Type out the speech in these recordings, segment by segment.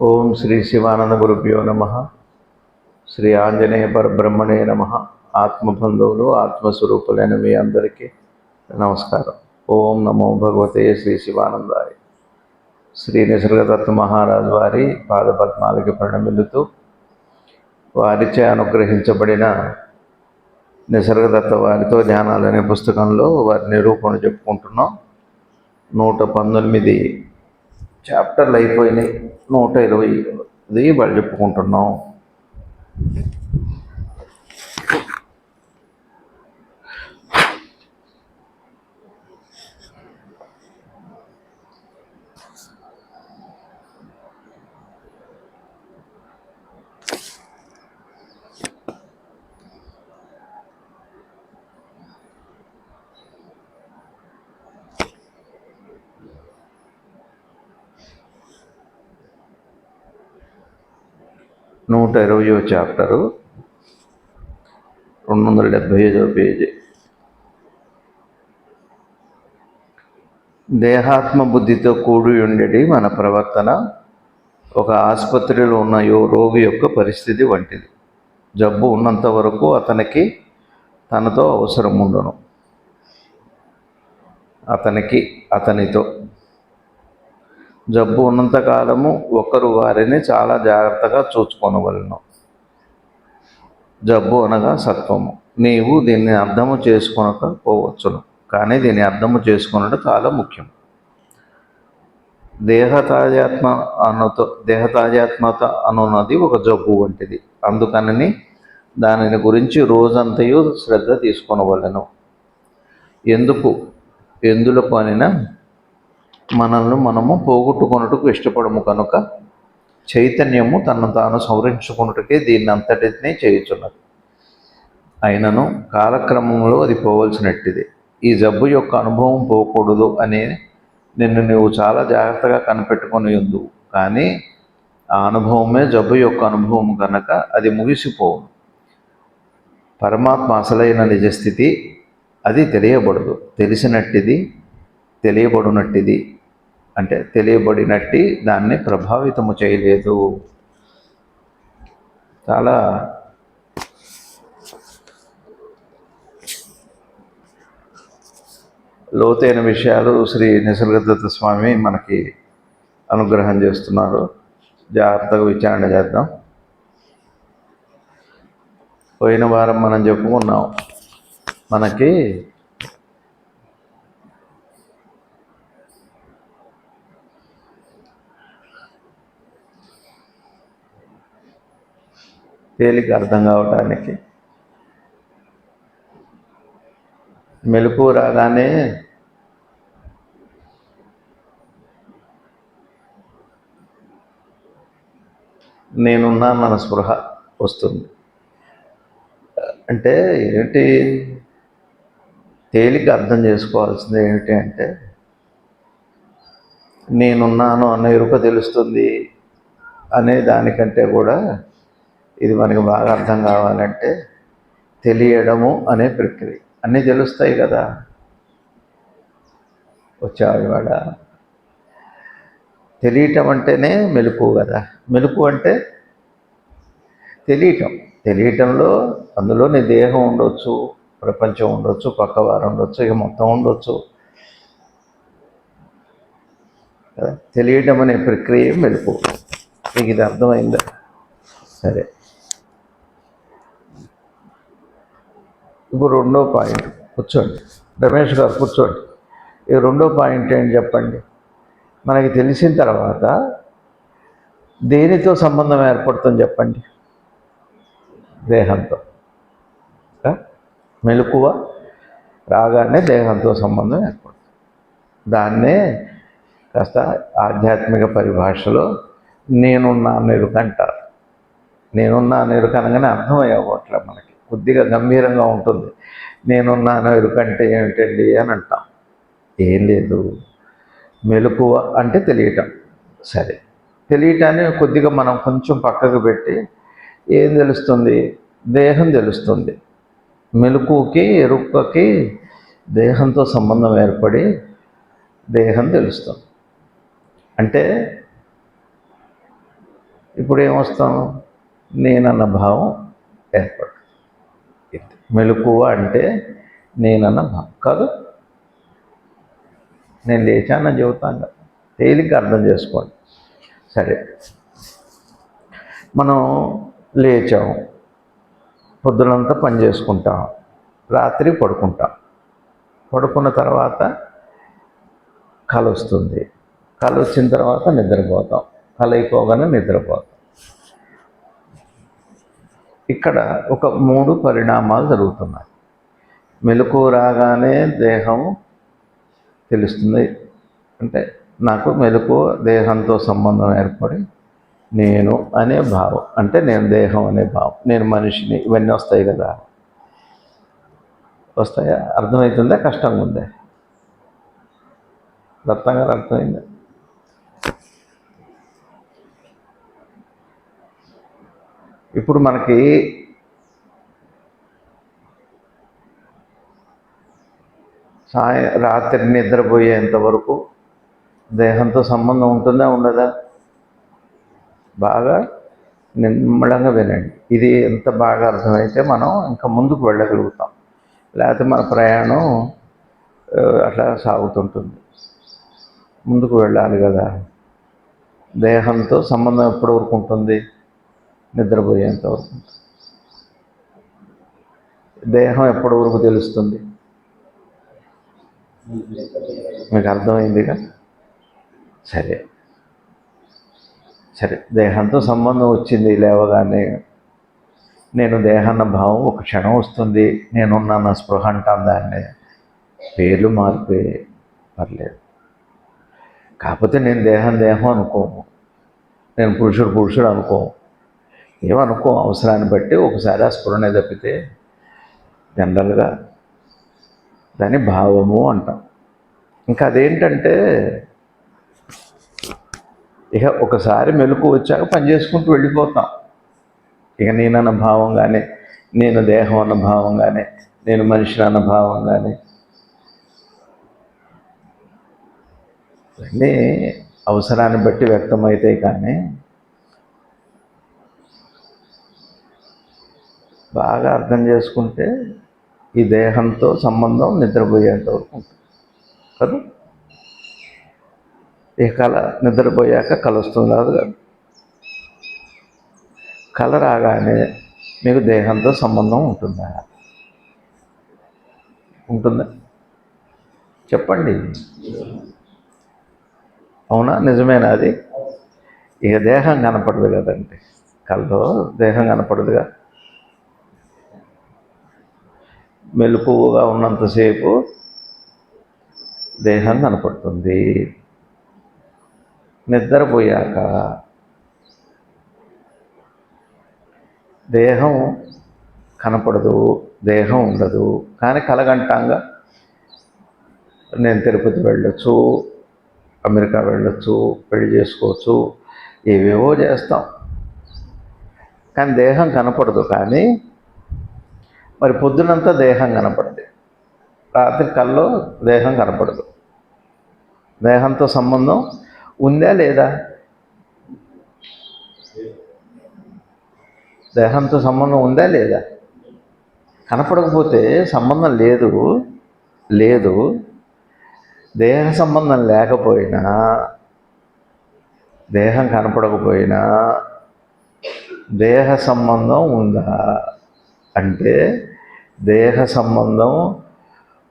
ఓం శ్రీ శివానంద గురుభ్యో నమ. శ్రీ ఆంజనేయ పరబ్రహ్మణే నమ. ఆత్మబంధువులు ఆత్మస్వరూపులైన మీ అందరికీ నమస్కారం. ఓం నమో భగవతే శ్రీ శివానందాయ. శ్రీ నిసర్గదత్త మహారాజు వారి పాదపద్మాలకి ప్రణమిల్లుతూ వారిచే అనుగ్రహించబడిన నిసర్గదత్త వారితో ధ్యానాలు అనే పుస్తకంలో వారి నిరూపణ చెప్పుకుంటున్నాం. 119 చాప్టర్లు అయిపోయినాయి. 120 వాళ్ళు చెప్పుకుంటున్నాం. నూట 120వ చాప్టరు 275వ పేజీ. దేహాత్మ బుద్ధితో కూడి ఉండేది మన ప్రవర్తన ఒక ఆసుపత్రిలో ఉన్న రోగి యొక్క పరిస్థితి వంటిది. జబ్బు ఉన్నంత వరకు అతనికి తనతో అవసరం ఉండను. అతనితో జబ్బు ఉన్నంతకాలము ఒకరు వారిని చాలా జాగ్రత్తగా చూసుకొనవలెను. జబ్బు అనగా సత్వము. నీవు దీన్ని అర్థము చేసుకొనకపోవచ్చును, కానీ దీన్ని అర్థము చేసుకొనడం చాలా ముఖ్యం. దేహతాజాత్మత అనున్నది ఒక జబ్బు వంటిది. అందుకని దానిని గురించి రోజంతయు శ్రద్ధ తీసుకొనవలెను. ఎందులకు అనినా మనల్ని మనము పోగొట్టుకొనుటకు ఇష్టపడము కనుక చైతన్యము తనను తాను సంరక్షించుకొనుటకే దీన్ని అంతటినీ చేయుచున్నది. అయినను కాలక్రమంలో అది పోవలసినట్టిది. ఈ జబ్బు యొక్క అనుభవం పోకూడదు అని నిన్ను నువ్వు చాలా జాగ్రత్తగా కనిపెట్టుకొని ఉందువు. కానీ ఆ అనుభవమే జబ్బు యొక్క అనుభవం కనుక అది ముగిసిపోవు. పరమాత్మ అసలైన నిజస్థితి అది తెలియబడదు. తెలియబడినట్టిది అంటే తెలియబడినట్టి దాన్ని ప్రభావితము చేయలేదు. చాలా లోతైన విషయాలు శ్రీ నిసర్గదత్త స్వామి మనకి అనుగ్రహం చేస్తున్నారు. జాగ్రత్తగా విచారణ చేద్దాం. పోయిన వారం మనం చెప్పుకున్నాం, మనకి తేలిక అర్థం కావటానికి మెలకువ రాగానే నేనున్నానన్న స్పృహ వస్తుంది. అంటే ఏంటి, తేలిక అర్థం చేసుకోవాల్సింది ఏమిటి అంటే, నేనున్నాను అన్న ఎరుక తెలుస్తుంది అనే దానికంటే కూడా ఇది మనకి బాగా అర్థం కావాలంటే తెలియడము అనే ప్రక్రియ. అన్నీ తెలుస్తాయి కదా. వచ్చేవాడ తెలియటం అంటేనే మెలకువ కదా. మెలకువ అంటే తెలియటంలో అందులో నీ దేహం ఉండొచ్చు, ప్రపంచం ఉండొచ్చు, పక్కవారు ఉండొచ్చు, ఇక మొత్తం ఉండొచ్చు కదా. తెలియటం అనే ప్రక్రియ మెలకువ. మీకు ఇది అర్థమైందా? సరే, ఇప్పుడు 2వ పాయింట్. కూర్చోండి రమేష్ గారు, కూర్చోండి. ఈ 2వ పాయింట్ ఏంటి చెప్పండి. మనకి తెలిసిన తర్వాత దేనితో సంబంధం ఏర్పడుతుంది చెప్పండి? దేహంతో. మెలకువ రాగానే దేహంతో సంబంధం ఏర్పడుతుంది. దాన్నే కాస్త ఆధ్యాత్మిక పరిభాషలో నేనున్నాను ఎరుక అంటారు. నేనున్నాను ఎరుక అనగానే అర్థమయ్యవట్లే మనకి, కొద్దిగా గంభీరంగా ఉంటుంది. నేనున్నాను ఎరుక అంటే ఏమిటండి అని అంటాం. ఏం లేదు, మెలకువ అంటే తెలియటం. సరే, తెలియటాన్ని కొద్దిగా మనం కొంచెం పక్కకు పెట్టి ఏం తెలుస్తుంది? దేహం తెలుస్తుంది. మెలకువకి ఎరుకకి దేహంతో సంబంధం ఏర్పడి దేహం తెలుస్తుంది. అంటే ఇప్పుడు ఏమొస్తాం, నేనన్న భావం ఏర్పడు. మెలకువ అంటే నేనన్న భావం కాదు. నేను లేచానని చెబుతాను కదా, తేలిక అర్థం చేసుకోండి. సరే, మనం లేచాం, పొద్దునంతా పని చేసుకుంటాం, రాత్రి పడుకుంటాం. పడుకున్న తర్వాత కల వస్తుంది, కల వచ్చిన తర్వాత నిద్రపోతాం, కల అయిపోగానే నిద్రపోతాం. ఇక్కడ ఒక 3 పరిణామాలు జరుగుతున్నాయి. మెలకువ రాగానే దేహం తెలుస్తుంది, అంటే నాకు మెలకువ దేహంతో సంబంధం ఏర్పడి నేను అనే భావం, అంటే నేను దేహం అనే భావం, నేను మనిషిని, ఇవన్నీ వస్తాయి కదా. వస్తాయా? అర్థమవుతుందా? కష్టంగా ఉందా? దత్తం గారు అర్థమైందా? ఇప్పుడు మనకి రాత్రి నిద్రపోయేంత వరకు దేహంతో సంబంధం ఉంటుందా ఉండదా? బాగా నిమ్మళంగా వినండి. ఇది ఎంత బాగా అర్థమైతే మనం ఇంకా ముందుకు వెళ్ళగలుగుతాం. లేకపోతే మన ప్రయాణం అట్లా సాగుతుంటుంది. ముందుకు వెళ్ళాలి కదా. దేహంతో సంబంధం ఎప్పటి వరకు ఉంటుంది? నిద్రపోయేంత వరకు ఉంటుంది. దేహం ఎప్పటి వరకు తెలుస్తుంది? మీకు అర్థమైందిగా. సరే సరే, దేహంతో సంబంధం వచ్చింది, లేవగానే నేను దేహాన్న భావం ఒక క్షణం వస్తుంది, నేనున్నాను స్పృహ అంటాం దాన్ని. పేర్లు మారిపోయి పర్లేదు. కాకపోతే నేను దేహం అనుకోము, నేను పురుషుడు అనుకోము, ఏమనుకో, అవసరాన్ని బట్టి ఒకసారి ఆ స్ఫురణ తప్పితే జనరల్గా దాన్ని భావము అంటాం. ఇంకా అదేంటంటే ఇక ఒకసారి మెలకు వచ్చాక పని చేసుకుంటూ వెళ్ళిపోతాం. ఇక నేనన్న భావం కానీ, నేను దేహం అన్న భావం కానీ, నేను మనిషిని అన్న భావం కానీ, ఇవన్నీ అవసరాన్ని బట్టి వ్యక్తమైతే కానీ బాగా అర్థం చేసుకుంటే ఈ దేహంతో సంబంధం నిద్రపోయేంత వరకు ఉంటుంది కదా. ఈ కళ నిద్రపోయాక కళ వస్తుంది కాదు. కళ రాగానే మీకు దేహంతో సంబంధం ఉంటుందా? ఉంటుందా? చెప్పండి. అవునా? నిజమేనా అది? ఇక దేహం కనపడదు కదండి, కళ్ళలో దేహం కనపడదుగా. మెలకువగా ఉన్నంతసేపు దేహం కనపడుతుంది. నిద్రపోయాక దేహం కనపడదు, దేహం ఉండదు. కానీ కలగంటాంగా, నేను తిరుపతి వెళ్ళొచ్చు, అమెరికా వెళ్ళొచ్చు, పెళ్లి చేసుకోవచ్చు, ఏవేవో చేస్తాం, కానీ దేహం కనపడదు. కానీ మరి పొద్దునంతా దేహం కనపడదు, రాత్రి కల్లో దేహం కనపడదు. దేహంతో సంబంధం ఉందా లేదా? దేహంతో సంబంధం ఉందా లేదా? కనపడకపోతే సంబంధం లేదు. దేహ సంబంధం లేకపోయినా, దేహం కనపడకపోయినా దేహ సంబంధం ఉందా అంటే దేహ సంబంధం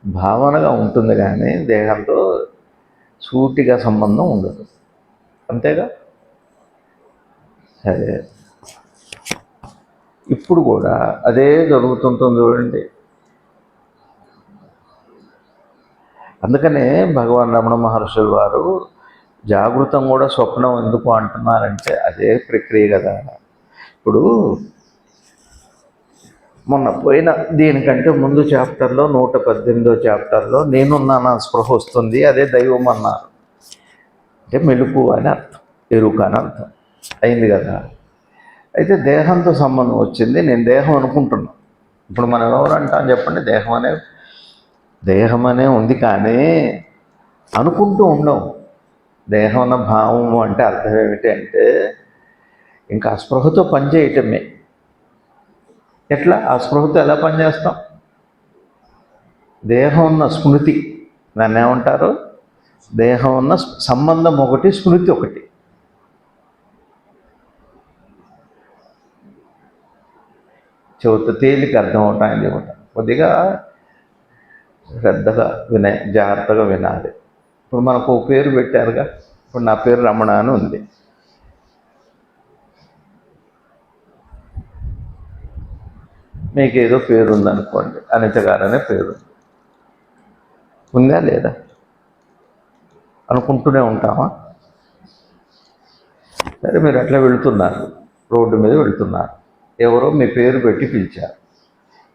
భావనగా ఉంటుంది, కానీ దేహంతో సూటిగా సంబంధం ఉండదు. అంతేగా. సరే, ఇప్పుడు కూడా అదే జరుగుతుంటుంది చూడండి. అందుకనే భగవాన్ రమణ మహర్షుల వారు జాగృతం కూడా స్వప్నం ఎందుకు అంటున్నారంటే అదే ప్రక్రియ కదా. ఇప్పుడు మొన్న పోయిన దీనికంటే ముందు చాప్టర్లో 118వ చాప్టర్లో నేనున్నాను స్పృహ వస్తుంది, అదే దైవం అన్నారు. అంటే మెలుపు అని అర్థం, ఎరుక అని అర్థం అయింది కదా. అయితే దేహంతో సంబంధం వచ్చింది, నేను దేహం అనుకుంటున్నాను. ఇప్పుడు మనం ఎవరు అంటాం చెప్పండి? దేహం అనే ఉంది, కానీ అనుకుంటూ ఉండవు. దేహం అన్న భావము అంటే అర్థం ఏమిటి అంటే ఇంకా ఆ స్పృహతో పనిచేయటమే. ఎట్లా ఆ స్పృహతో ఎలా పనిచేస్తాం? దేహం ఉన్న స్మృతి, దాన్ని ఏమంటారు? దేహం ఉన్న సంబంధం ఒకటి, స్మృతి ఒకటి. చెబుతా తేలిక అర్థం అవటానికి చెబుతాం. కొద్దిగా శ్రద్ధగా జాగ్రత్తగా వినాలి. ఇప్పుడు మనకు ఒక పేరు పెట్టారుగా. ఇప్పుడు నా పేరు రమణ అని ఉంది. మీకు ఏదో పేరు ఉందనుకోండి, అనిత గారు అనే పేరు ఉందా లేదా? అనుకుంటూనే ఉంటామా? సరే, మీరు అట్లా వెళుతున్నారు, రోడ్డు మీద వెళుతున్నారు, ఎవరో మీ పేరు పెట్టి పిలిచారు,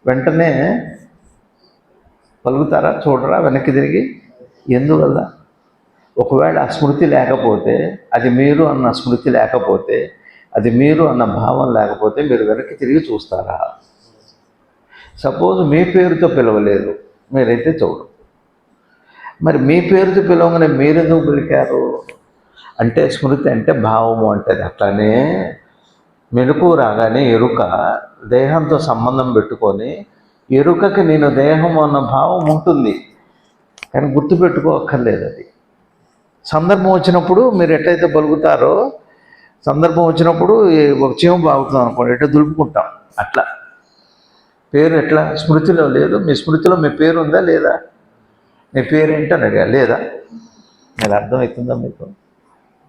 వెంటనే పలుకుతారా? చూడరా వెనక్కి తిరిగి? ఎందువల్ల? ఒకవేళ ఆ స్మృతి లేకపోతే, అది మీరు అన్న స్మృతి లేకపోతే, అది మీరు అన్న భావం లేకపోతే మీరు వెనక్కి తిరిగి చూస్తారా? సపోజ్ మీ పేరుతో పిలవలేదు, మీరైతే చూడరు. మరి మీ పేరుతో పిలవగానే మీరెందుకు పిలిచారు అంటే, స్మృతి అంటే భావము అంటది. అట్లానే మెలకు రాగానే ఎరుక దేహంతో సంబంధం పెట్టుకొని, ఎరుకకి నేను దేహం అన్న భావం ఉంటుంది, కానీ గుర్తుపెట్టుకోక్కర్లేదు. అది సందర్భం వచ్చినప్పుడు మీరు ఎట్లయితే పలుకుతారో, సందర్భం వచ్చినప్పుడు ఒక చీమ బాగుతుంది అనుకోండి, ఎట్లా దులుపుకుంటాం, అట్లా పేరు ఎట్లా స్మృతిలో లేదు. మీ స్మృతిలో మీ పేరు ఉందా లేదా? మీ పేరు ఏంటని అడిగా, లేదా? మీరు అర్థమవుతుందా మీకు?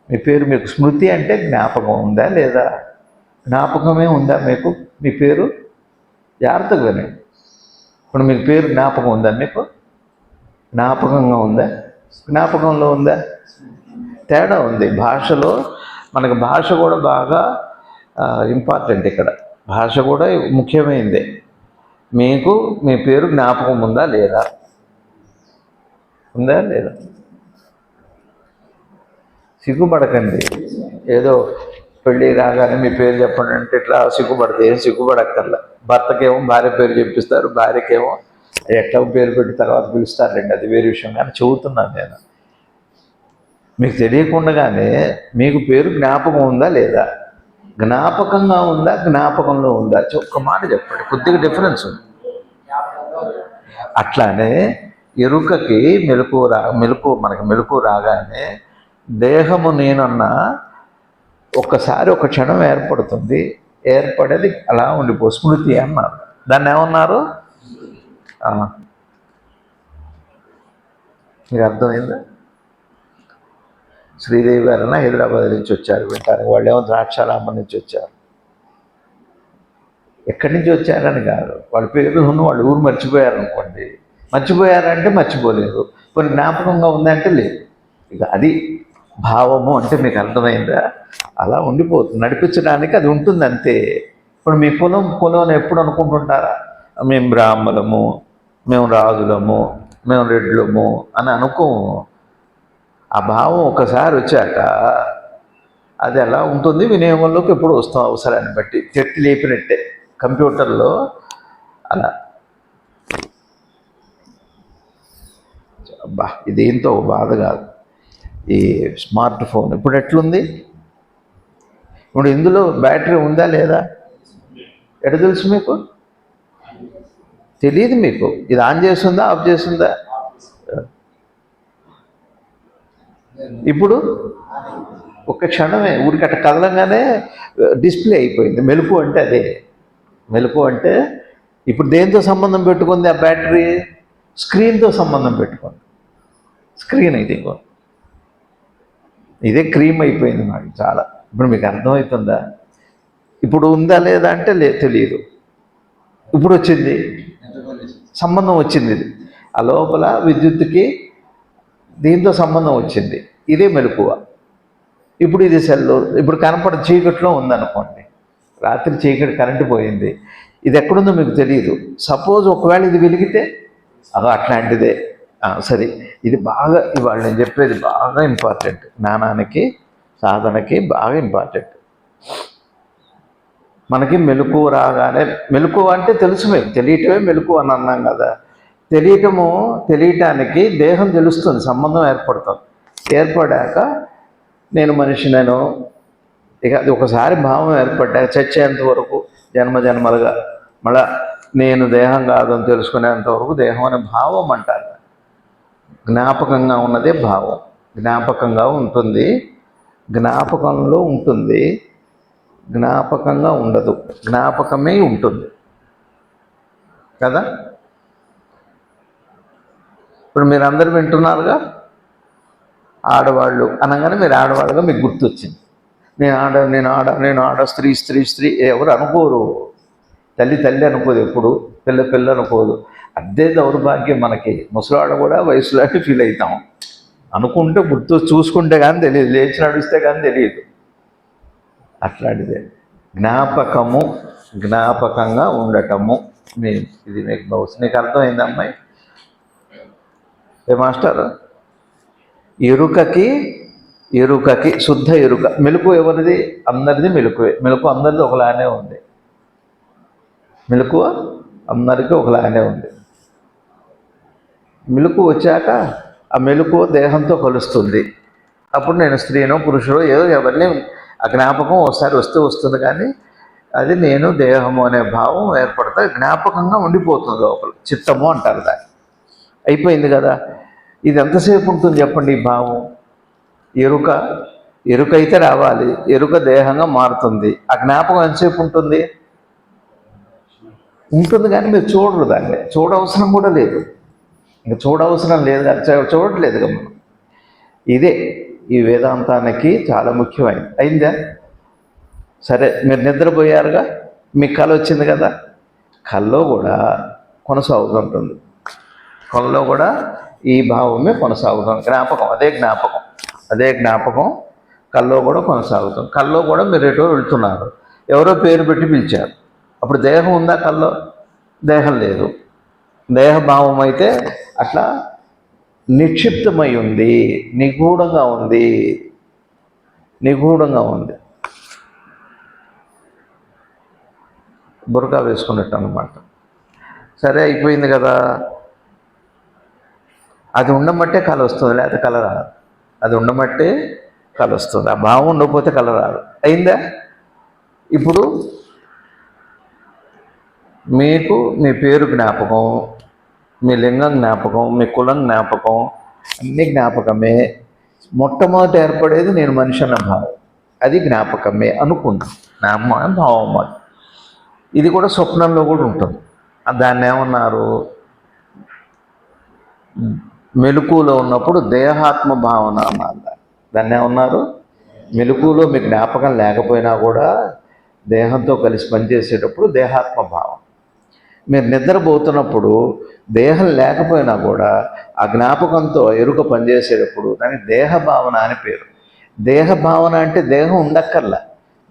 మీ పేరు, మీకు స్మృతి అంటే జ్ఞాపకం ఉందా లేదా? జ్ఞాపకమే ఉందా మీకు? మీ పేరు జాగ్రత్తగా వినండి. ఇప్పుడు మీకు పేరు జ్ఞాపకం ఉందా? మీకు జ్ఞాపకంగా ఉందా? జ్ఞాపకంలో ఉందా? తేడా ఉంది. భాషలో మనకు భాష కూడా బాగా ఇంపార్టెంట్. ఇక్కడ భాష కూడా ముఖ్యమైనదే. మీకు మీ పేరు జ్ఞాపకం ఉందా లేదా? ఉందా లేదా? సిగ్గుపడకండి. ఏదో పెళ్ళి రాగానే మీ పేరు చెప్పండి అంటే ఇట్లా సిగ్గుపడితే ఏం సిగ్గుపడక్కర్లా. భర్తకేమో భార్య పేరు చెప్పిస్తారు, భార్యకేమో ఎట్లా పేరు పెట్టి తర్వాత పిలుస్తారండి, అది వేరే విషయం. కానీ చెబుతున్నాను నేను, మీకు తెలియకుండానే మీకు పేరు జ్ఞాపకం ఉందా లేదా? జ్ఞాపకంగా ఉందా, జ్ఞాపకంలో ఉందా? ఒక్క మాట చెప్పండి, కొద్దిగా డిఫరెన్స్ ఉంది. అట్లానే ఎరుకకి మనకి మెలకు రాగానే దేహము నేనన్న ఒక్కసారి ఒక క్షణం ఏర్పడుతుంది. ఏర్పడేది అలా ఉండిపో, స్మృతి అన్నారు. దాన్ని ఏమన్నారు? మీకు అర్థమైందా? శ్రీదేవి గారన్నా హైదరాబాద్ నుంచి వచ్చారు వింటానికి, వాళ్ళు ఏమో ద్రాక్షారామం నుంచి వచ్చారు. ఎక్కడి నుంచి వచ్చారని కాదు, వాళ్ళ పేరు వాళ్ళ ఊరు మర్చిపోయారనుకోండి, మర్చిపోయారంటే మర్చిపోలేదు, కొన్ని జ్ఞాపకంగా ఉందంటే లేదు. ఇక అది భావము అంటే మీకు అర్థమైందా? అలా ఉండిపోతుంది, నడిపించడానికి అది ఉంటుంది అంతే. ఇప్పుడు మీ కులం ఎప్పుడు అనుకుంటుంటారా? మేము బ్రాహ్మణులము, మేము రాజులము, మేము రెడ్లము అని అనుకోము. ఆ భావం ఒకసారి వచ్చాక అది ఎలా ఉంటుంది, వినియోగంలోకి ఎప్పుడు వస్తాం అవసరాన్ని బట్టి. చెట్టు లేపినట్టే కంప్యూటర్లో అలా. అబ్బా, ఇదేంతో బాధ కాదు. ఈ స్మార్ట్ ఫోన్ ఇప్పుడు ఎట్లుంది? ఇప్పుడు ఇందులో బ్యాటరీ ఉందా లేదా? ఎట తెలుసు మీకు? తెలియదు మీకు. ఇది ఆన్ చేస్తుందా, ఆఫ్ చేస్తుందా? ఇప్పుడు ఒక క్షణమే ఊరికట్ట కదలంగానే డిస్ప్లే అయిపోయింది. మెలకు అంటే అదే. మెలకు అంటే ఇప్పుడు దేంతో సంబంధం పెట్టుకుంది ఆ బ్యాటరీ? స్క్రీన్తో సంబంధం పెట్టుకుంది. స్క్రీన్ అయితే ఇదే క్రీమ్ అయిపోయింది నాకు చాలా. ఇప్పుడు మీకు అర్థమవుతుందా? ఇప్పుడు ఉందా లేదా అంటే తెలియదు. ఇప్పుడు వచ్చింది, సంబంధం వచ్చింది. ఇది ఆ లోపల విద్యుత్తుకి దీంతో సంబంధం వచ్చింది. ఇదే మెలకువ. ఇప్పుడు ఇది సెల్లో, ఇప్పుడు కనపడ చీకట్లో ఉందనుకోండి, రాత్రి చీకటి, కరెంటు పోయింది, ఇది ఎక్కడుందో మీకు తెలియదు. సపోజ్ ఒకవేళ ఇది వెలిగితే అదో అట్లాంటిదే. సరే, ఇది బాగా ఇవాళ నేను చెప్పేది బాగా ఇంపార్టెంట్. జ్ఞానానికి, సాధనకి బాగా ఇంపార్టెంట్. మనకి మెలకు రాగానే, మెలకు అంటే తెలుసు, మీకు తెలియటమే మెలకు అని అన్నాం కదా. తెలియటానికి దేహం తెలుస్తుంది, సంబంధం ఏర్పడుతుంది. ఏర్పడాక నేను మనిషినను, ఇక అది ఒకసారి భావం ఏర్పడ్డాక చచ్చేంత వరకు జన్మ జన్మలుగా మళ్ళా నేను దేహం కాదని తెలుసుకునేంత వరకు దేహం అనే భావం అంటారు. జ్ఞాపకంగా ఉన్నదే భావం. జ్ఞాపకంగా ఉంటుంది, జ్ఞాపకంలో ఉంటుంది, జ్ఞాపకంగా ఉండదు, జ్ఞాపకమే ఉంటుంది కదా. ఇప్పుడు మీరు అందరూ వింటున్నారుగా, ఆడవాళ్ళు అనగానే మీరు ఆడవాళ్ళుగా మీకు గుర్తొచ్చింది. నేను ఆడ, స్త్రీ ఎవరు అనుకోరు. తల్లి అనుకోదు, ఎప్పుడు పిల్ల అనుకోదు. అదే దౌర్భాగ్యం మనకి. ముసలాడు కూడా వయసులాంటి ఫీల్ అవుతాం. అనుకుంటే గుర్తు చూసుకుంటే కానీ తెలియదు, లేచి నడిస్తే కానీ తెలియదు. అట్లాంటిదే జ్ఞాపకము, జ్ఞాపకంగా ఉండటము. ఇది మీకు బహుశా నీకు అర్థమైంది అమ్మాయి. ఏ మాస్టర్, ఎరుకకి శుద్ధ ఎరుక. మెలకు ఎవరిది? అందరిది మెలకువే. మెలకు అందరిది ఒకలానే ఉంది. మెలకు అందరికీ ఒకలానే ఉంది. మెలకు వచ్చాక ఆ మెలకు దేహంతో కలుస్తుంది. అప్పుడు నేను స్త్రీనో పురుషుడో ఏదో ఎవరిని ఆ జ్ఞాపకం ఒకసారి వస్తుంది, కానీ అది నేను దేహము అనే భావం ఏర్పడుతుంది. జ్ఞాపకంగా ఉండిపోతుంది లోపల. చిత్తము అంటారు దాన్ని. అయిపోయింది కదా. ఇది ఎంతసేపు ఉంటుంది చెప్పండి ఈ భావం? ఎరుక అయితే రావాలి, ఎరుక దేహంగా మారుతుంది. ఆ జ్ఞాపకం ఎంతసేపు ఉంటుంది? కానీ మీరు చూడరు దాన్ని. చూడవసరం కూడా లేదు. ఇంకా చూడవసరం లేదు, చూడట్లేదు మనం. ఇదే ఈ వేదాంతానికి చాలా ముఖ్యమైనది. అయిందా? సరే, మీరు నిద్రపోయారుగా, మీకు కళ వచ్చింది కదా. కల్లో కూడా కొనసాగుతుంటుంది. కళలో కూడా ఈ భావమే కొనసాగుతుంది. జ్ఞాపకం, అదే జ్ఞాపకం కల్లో కూడా కొనసాగుతుంది. కల్లో కూడా మీరు ఎటో వెళ్తున్నారు, ఎవరో పేరు పెట్టి పిలిచారు. అప్పుడు దేహం ఉందా కల్లో? దేహం లేదు. దేహభావం అయితే అట్లా నిక్షిప్తమై ఉంది, నిగూఢంగా ఉంది. బురకా వేసుకున్నట్టు అన్నమాట. సరే, అయిపోయింది కదా. అది ఉండమట్టే కళ వస్తుంది, లేకపోతే కళ రాదు. అది ఉండమట్టే కళ వస్తుంది. ఆ భావం ఉండకపోతే కళ రాదు. అయిందా? ఇప్పుడు మీకు మీ పేరు జ్ఞాపకం, మీ లింగం జ్ఞాపకం, మీ కులం జ్ఞాపకం, అన్ని జ్ఞాపకమే. మొట్టమొదట ఏర్పడేది నేను మనిషి అన్న భావం, అది జ్ఞాపకమే అనుకున్నాను. నా భావం అది. ఇది కూడా స్వప్నంలో కూడా ఉంటుంది. దాన్ని ఏమన్నారు? మెలకువలో ఉన్నప్పుడు దేహాత్మ భావన అన్నారు. దాన్ని ఏమన్నారు? మెలకువలో మీ జ్ఞాపకం లేకపోయినా కూడా దేహంతో కలిసి పనిచేసేటప్పుడు దేహాత్మ భావం. మీరు నిద్రపోతున్నప్పుడు దేహం లేకపోయినా కూడా ఆ జ్ఞాపకంతో ఎరుక పనిచేసేటప్పుడు దానికి దేహ భావన అని పేరు. దేహ భావన అంటే దేహం ఉండక్కర్లా,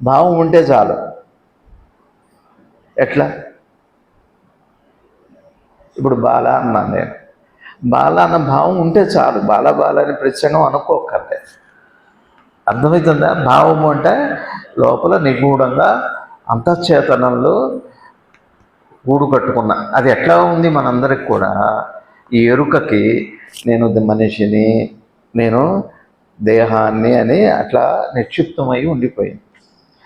భావం ఉంటే చాలు. ఎట్లా? ఇప్పుడు బాల అన్నాను నేను. బాల అన్న భావం ఉంటే చాలు. బాల అని ప్రత్యేకం అనుకోకర్లే. అర్థమవుతుందా? భావము అంటే లోపల నిగూఢంగా అంతఃచేతనంలో గూడు కట్టుకున్న అది ఎట్లా ఉంది మనందరికి కూడా. ఈ ఎరుకకి నేను మనిషిని, నేను దేహాన్ని అని అట్లా నిక్షిప్తమై ఉండిపోయింది.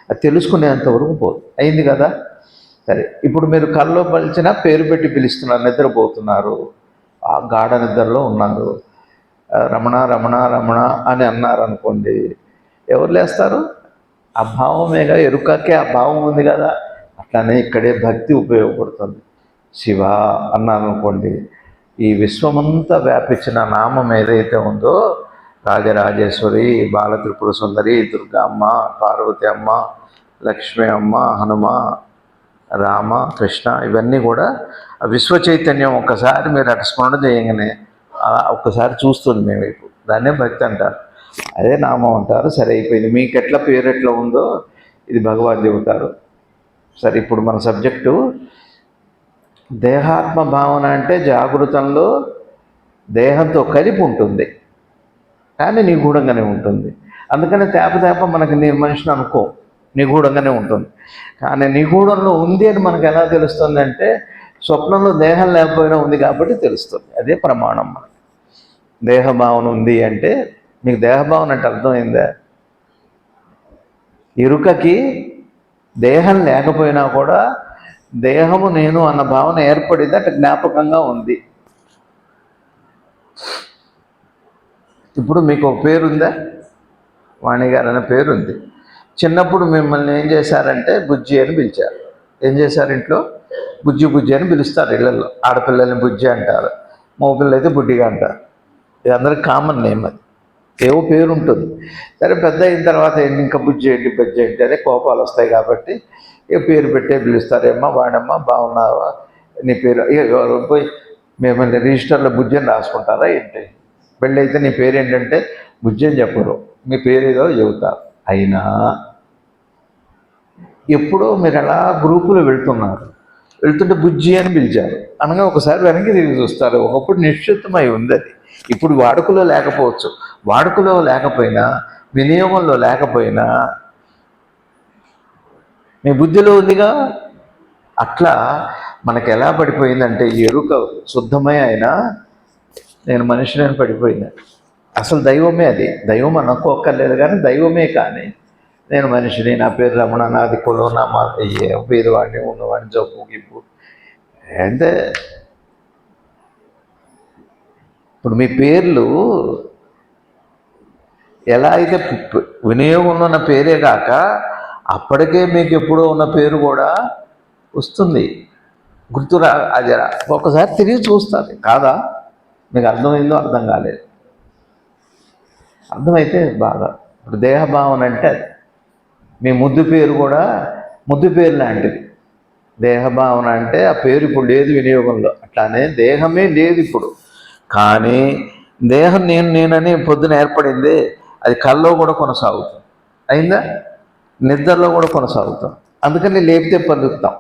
అది తెలుసుకునేంతవరకు పోదు. అయింది కదా. సరే, ఇప్పుడు మీరు కల్లో పలిచిన పేరు పెట్టి పిలుస్తున్నారు, నిద్రపోతున్నారు, ఆ గాఢ నిద్రలో ఉన్నారు. రమణ రమణ రమణ అని అన్నారు అనుకోండి, ఎవరు లేస్తారు? ఆ భావమేగా, ఎరుకకే ఆ భావం ఉంది కదా. అట్లానే ఇక్కడే భక్తి ఉపయోగపడుతుంది. శివ అన్నాను అనుకోండి, ఈ విశ్వమంతా వ్యాపించిన నామం ఏదైతే ఉందో, రాజరాజేశ్వరి, బాలత్రిపుర సుందరి, దుర్గమ్మ, పార్వతి అమ్మ, లక్ష్మీ అమ్మ, హనుమ, రామ, కృష్ణ, ఇవన్నీ కూడా ఆ విశ్వ చైతన్యం ఒక్కసారి మీరు అటు స్మరణ చేయగానే ఒక్కసారి చూస్తుంది మీ వైపు. దాన్నే భక్తి అంటారు, అదే నామం అంటారు. సరే, అయిపోయింది. మీకు ఎట్లా పేరు ఎట్లా ఉందో ఇది భగవాన్ చెబుతారు. సరే, ఇప్పుడు మన సబ్జెక్టు దేహాత్మ భావన అంటే జాగృతంలో దేహంతో కలిపి ఉంటుంది, కానీ నిగూఢంగానే ఉంటుంది. అందుకని తేప మనకి మనిషిని అనుకో, నిగూఢంగానే ఉంటుంది. కానీ నిగూఢంలో ఉంది అని మనకు ఎలా తెలుస్తుంది అంటే, స్వప్నంలో దేహం లేకపోయినా ఉంది కాబట్టి తెలుస్తుంది. అదే ప్రమాణం. మనకి దేహభావన ఉంది అంటే, మీకు దేహభావన అంటే అర్థమైందా? ఎరుకకి దేహం లేకపోయినా కూడా దేహము నేను అన్న భావన ఏర్పడింది, అటు జ్ఞాపకంగా ఉంది. ఇప్పుడు మీకు ఒక పేరుందా? వాణిగారు అనే పేరుంది. చిన్నప్పుడు మిమ్మల్ని ఏం చేశారంటే బుజ్జి అని పిలిచారు. ఏం చేశారు? ఇంట్లో బుజ్జి బుజ్జి అని పిలుస్తారు. ఇళ్ళల్లో ఆడపిల్లల్ని బుజ్జి అంటారు, మగపిల్లలు అయితే బుడ్డిగా అంటారు. ఇది అందరికి కామన్ నేమ్. అది ఏవో పేరు ఉంటుంది. సరే పెద్ద అయిన తర్వాత ఇంకా బుజ్జి ఏంటి బుజ్జి ఏంటి అనే కోపాలు వస్తాయి కాబట్టి ఇక పేరు పెట్టే పిలుస్తారేమ్మా వాడమ్మా బాగున్నావా నీ పేరు పోయి మిమ్మల్ని రిజిస్టర్లో బుజ్జి అని రాసుకుంటారా ఏంటి? పెళ్ళి అయితే నీ పేరు ఏంటంటే బుజ్జి అని చెప్పరు, మీ పేరు ఏదో చెబుతారు. అయినా ఎప్పుడో మీరు అలా గ్రూపులో వెళ్తుంటే బుజ్జి అని పిలిచారు అనగా ఒకసారి వెనక్కి తిరిగి చూస్తారు. ఒకప్పుడు నిశ్చితమై ఉంది అది. ఇప్పుడు వాడుకలో లేకపోవచ్చు. వాడుకలో లేకపోయినా, వినియోగంలో లేకపోయినా మీ బుద్ధిలో ఉందిగా. అట్లా మనకు ఎలా పడిపోయిందంటే ఎరుక శుద్ధమై అయినా నేను మనిషిని పడిపోయింది. అసలు దైవమే అది. దైవం అనుకోక్కర్లేదు కానీ దైవమే. కానీ నేను మనిషిని, నా పేరు రమణ, నాది కులం, నా మా పేదవాడిని, ఉన్నవాడిని, జబ్బు గిబ్బు అంటే ఇప్పుడు మీ పేర్లు ఎలా అయితే వినియోగంలో ఉన్న పేరే కాక అప్పటికే మీకు ఎప్పుడో ఉన్న పేరు కూడా వస్తుంది, గుర్తురా. అది ఒకసారి తిరిగి చూస్తారు కాదా? మీకు అర్థమైందో అర్థం కాలేదు. అర్థమైతే బాగా. ఇప్పుడు దేహభావన అంటే అది. మీ ముద్దు పేరు కూడా ముద్దు పేరు లాంటిది. దేహభావన అంటే ఆ పేరు ఇప్పుడు లేదు వినియోగంలో. అట్లానే దేహమే లేదు ఇప్పుడు. కానీ దేహం నేనని పొద్దున ఏర్పడింది, అది కల్లో కూడా కొనసాగుతుంది. అయిందా? నిద్రలో కూడా కొనసాగుతాం. అందుకని లేపితే పలుకుతాం.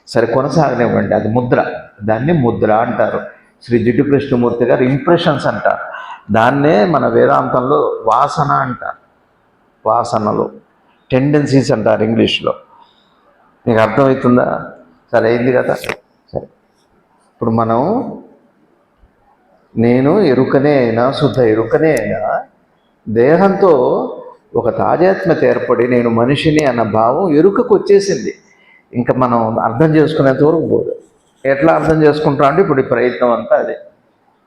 సరే కొనసాగనివ్వండి, అది ముద్ర. దాన్ని ముద్ర అంటారు. శ్రీ జిడ్డు కృష్ణమూర్తి గారు ఇంప్రెషన్స్ అంటారు. దాన్నే మన వేదాంతంలో వాసన అంటారు. వాసనలు టెండెన్సీస్ అంటారు ఇంగ్లీష్లో. మీకు అర్థమవుతుందా? సరే అయింది కదా. సరే ఇప్పుడు మనం నేను ఎరుకనే అయినా, శుద్ధ ఎరుకనే అయినా దేహంతో ఒక తాజాత్మ్యత ఏర్పడి నేను మనిషిని అన్న భావం ఎరుకకు వచ్చేసింది. ఇంకా మనం అర్థం చేసుకునేంత వరకు పోదు. ఎట్లా అర్థం చేసుకుంటాం అంటే ఇప్పుడు ఈ ప్రయత్నం అంతా అదే.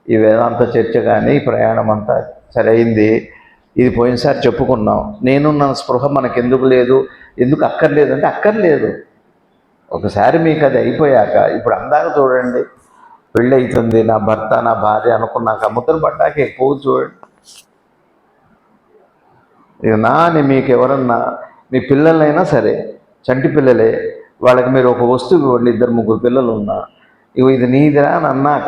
ఈ వేదాంత చర్చ కానీ ఈ ప్రయాణం అంతా సరే అయింది. ఇది పోయినసారి చెప్పుకున్నాం. నేనున్న స్పృహ మనకు ఎందుకు లేదు, ఎందుకు అక్కర్లేదు అంటే అక్కర్లేదు. ఒకసారి మీకు అది అయిపోయాక ఇప్పుడు అందాక చూడండి, పెళ్ళి అవుతుంది, నా భర్త నా భార్య అనుకున్నాక ముద్ర పడ్డాక ఎక్కువ చూడండి. ఇక నా అని మీకు ఎవరన్నా మీ పిల్లలైనా సరే, చంటి పిల్లలే, వాళ్ళకి మీరు ఒక వస్తువు ఇవ్వండి, 2-3 పిల్లలు ఉన్నా, ఇవి ఇది నీదిరా అని అన్నాక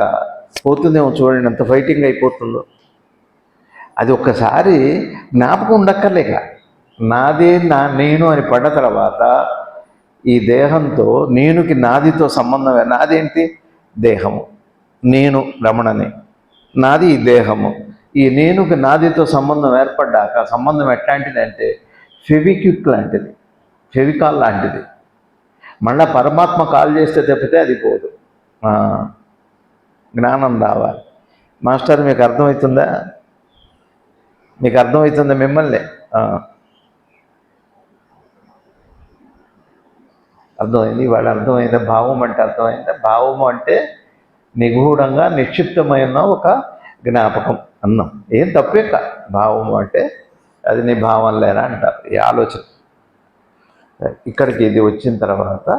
పోతుందేమో చూడండి, ఎంత ఫైటింగ్ అయిపోతుందో. అది ఒక్కసారి జ్ఞాపకం ఉండక్కర్లేక నాదే నేను అని పడ్డ తర్వాత ఈ దేహంతో నేనుకి నాదితో సంబంధం. నాదేంటి? దేహము. నేను రమణని, నాది ఈ దేహము. ఈ నేనుకి నాదితో సంబంధం ఏర్పడ్డాక సంబంధం ఎట్లాంటిదంటే ఫెవిక్విక్ లాంటిది, ఫెవికాల్ లాంటిది. మళ్ళీ పరమాత్మ కాల్ చేస్తే తప్పితే అది పోదు. జ్ఞానం రావాలి. మాస్టర్ మీకు అర్థమవుతుందా? మీకు అర్థమవుతుందా? మిమ్మల్ని అర్థమైంది. ఇవాళ అర్థమైందా? భావం అంటే అర్థమైందా? భావము అంటే నిగూఢంగా నిక్షిప్తమైన ఒక జ్ఞాపకం అన్నాం. ఏం తప్పే కా. భావము అంటే అది నీ భావం లేరా అంటారు, ఈ ఆలోచన. ఇక్కడికి ఇది వచ్చిన తర్వాత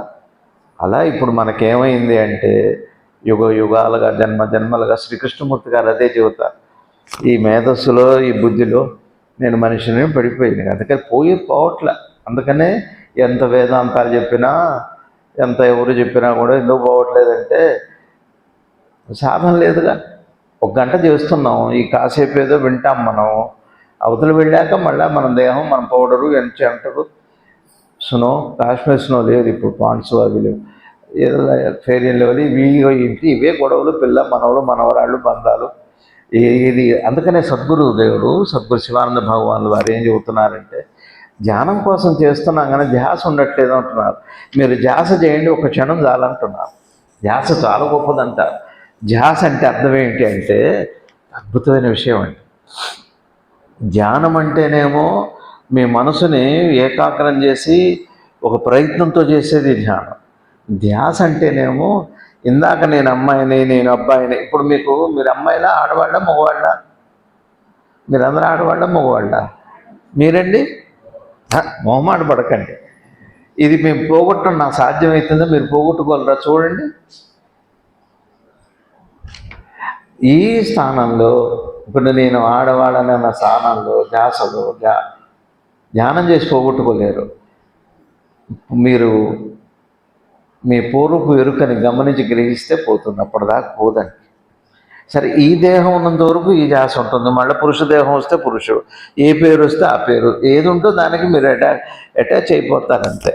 అలా ఇప్పుడు మనకేమైంది అంటే యుగ యుగాలుగా జన్మ జన్మలుగా శ్రీకృష్ణమూర్తి గారు అదే చెబుతారు. ఈ మేధస్సులో ఈ బుద్ధిలో నేను మనిషిని పడిపోయింది. అందుకని పోవట్ల. అందుకనే ఎంత వేదాంతాలు చెప్పినా, ఎంత ఎవరు చెప్పినా కూడా ఎందుకు పోవట్లేదంటే సాధన లేదుగా. 1 గంట చేస్తున్నాం, ఈ కాసేపు ఏదో వింటాం మనం. అవతల వెళ్ళాక మళ్ళీ మన దేహం, మన powder, enter, snow, Kashmir snow లేదు ఇప్పుడు, పాండ్స్ అవి లేవు, ఏదో ఫెయిర్ అండ్ లవ్లీ ఇంటి ఇవే గొడవలు, పిల్ల మనవలు మనవరాళ్ళు బంధాలు. ఇది అందుకనే సద్గురు దేవుడు, సద్గురు శివానంద భగవానులు వారు ఏం చెబుతున్నారంటే ధ్యానం కోసం చేస్తున్నాం కానీ ధ్యాస ఉండట్లేదు అంటున్నారు. మీరు ధ్యాస చేయండి, 1 క్షణం చాలంటున్నారు. ధ్యాస చాలా గొప్పదంటారు. ధ్యాస అంటే అర్థం ఏంటి అంటే అద్భుతమైన విషయం అండి. ధ్యానం అంటేనేమో మీ మనసుని ఏకాగ్రం చేసి ఒక ప్రయత్నంతో చేసేది ధ్యానం. ధ్యాస అంటేనేమో ఇందాక నేను అమ్మాయిని, నేను అబ్బాయిని. ఇప్పుడు మీరు అమ్మాయిలా, ఆడవాళ్ళ, మగవాళ్ళ? మీరందరూ ఆడవాళ్ళ, మగవాళ్ళ? మీరండి? మొహమాట పడకండి. ఇది మేము పోగొట్టడం నాకు సాధ్యమవుతుందో మీరు పోగొట్టుకోగలరా చూడండి. ఈ స్థానంలో ఇప్పుడు నేను ఆడవాళ్ళనన్న స్థానంలో ధ్యాసలో ధ్యానం చేసి పోగొట్టుకోలేరు. మీరు మీ పూర్వపు ఎరుకని గమనించి గ్రహిస్తే పోతుంది, అప్పటిదాకా పోదండి. సరే, ఈ దేహం ఉన్నంత వరకు ఈ ధ్యాస ఉంటుంది. మళ్ళీ పురుష దేహం వస్తే పురుషుడు, ఏ పేరు వస్తే ఆ పేరు, ఏది ఉంటో దానికి మీరు అటాచ్ అయిపోతారంతే.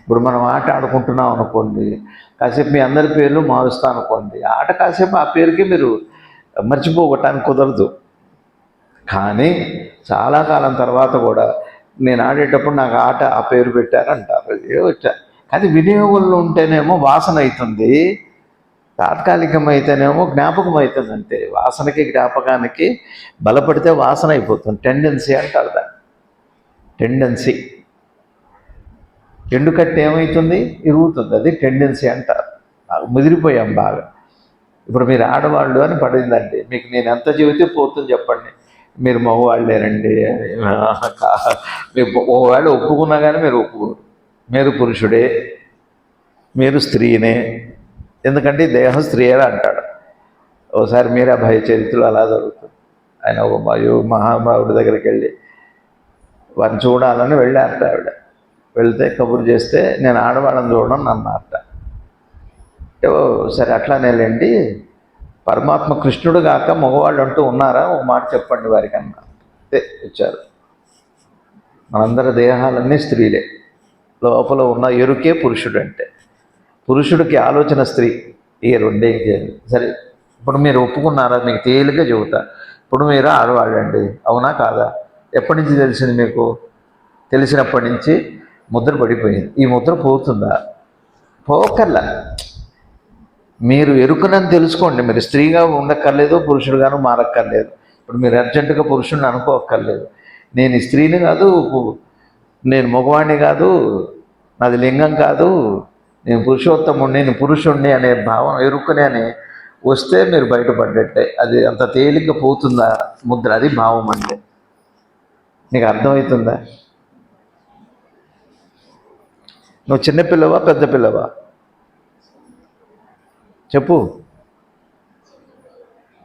ఇప్పుడు మనం ఆట ఆడుకుంటున్నాం అనుకోండి, కాసేపు మీ అందరి పేర్లు మారుస్తా అనుకోండి, ఆట కాసేపు ఆ పేరుకి మీరు మర్చిపోగొట్టడానికి కుదరదు. కానీ చాలా కాలం తర్వాత కూడా నేను ఆడేటప్పుడు నాకు ఆట ఆ పేరు పెట్టారంటారు, వచ్చా. కానీ వినియోగంలో ఉంటేనేమో వాసన అవుతుంది, తాత్కాలికమైతేనేమో జ్ఞాపకం అవుతుంది. అంతే, వాసనకి జ్ఞాపకానికి బలపడితే వాసన అయిపోతుంది. టెండెన్సీ అంటారు దాన్ని, టెండెన్సీ. ఎండుకట్టి ఏమవుతుంది? ఇరుగుతుంది, అది టెండెన్సీ అంటారు. ముదిరిపోయాం బాగా. ఇప్పుడు మీరు ఆడవాళ్ళు అని పడిందండి, మీకు నేను ఎంత చెబితే పోతుంది చెప్పండి. మీరు మగవాళ్ళేనండి, మీరు ఒకవేళ ఒప్పుకున్నా కానీ మీరు ఒప్పుకోరు. మీరు పురుషుడే, మీరు స్త్రీనే. ఎందుకంటే దేహం స్త్రీయే అంటాడు. ఒకసారి మీరాబాయి చరిత్రలో అలా జరుగుతుంది. ఆయన ఒక మహాభావుడి దగ్గరికి వెళ్ళి వారిని చూడాలని వెళ్ళారట. ఆవిడ వెళ్తే కబురు చేస్తే నేను ఆడవాళ్ళని చూడడం అన్నారట. సరే అట్లానేలేండి, పరమాత్మ కృష్ణుడు కాక మగవాళ్ళు అంటూ ఉన్నారా, ఒక మాట చెప్పండి వారికి అన్నా. ఇచ్చారు. మనందరి దేహాలన్నీ స్త్రీలే, లోపల ఉన్న ఎరుకే పురుషుడు. అంటే పురుషుడికి ఆలోచన స్త్రీ, ఈ రెండే. సరే, ఇప్పుడు మీరు ఒప్పుకున్నారా? మీకు తేలిగ్గా చెబుతా. ఇప్పుడు మీరు ఆడవాళ్ళండి, అవునా కాదా? ఎప్పటి నుంచి తెలిసింది మీకు? తెలిసినప్పటి నుంచి ముద్ర పడిపోయింది. ఈ ముద్ర పోతుందా? పోకల్లా. మీరు ఎరుకనని తెలుసుకోండి. మీరు స్త్రీగా ఉండక్కర్లేదు, పురుషుడుగాను మారక్కర్లేదు. ఇప్పుడు మీరు అర్జెంటుగా పురుషుడిని అనుకోక్కర్లేదు. నేను స్త్రీని కాదు, నేను మగవాణ్ణి కాదు, నాది లింగం కాదు, నేను పురుషోత్తముడిని, నేను పురుషుణ్ణి అనే భావం ఎరుకనే అని వస్తే మీరు బయటపడ్డట్టే. అది అంత తేలిగ్గా పోతుందా ముద్ర? అది భావం అంటే. నీకు అర్థమవుతుందా? నువ్వు చిన్నపిల్లవా పెద్ద పిల్లవా చెప్పు?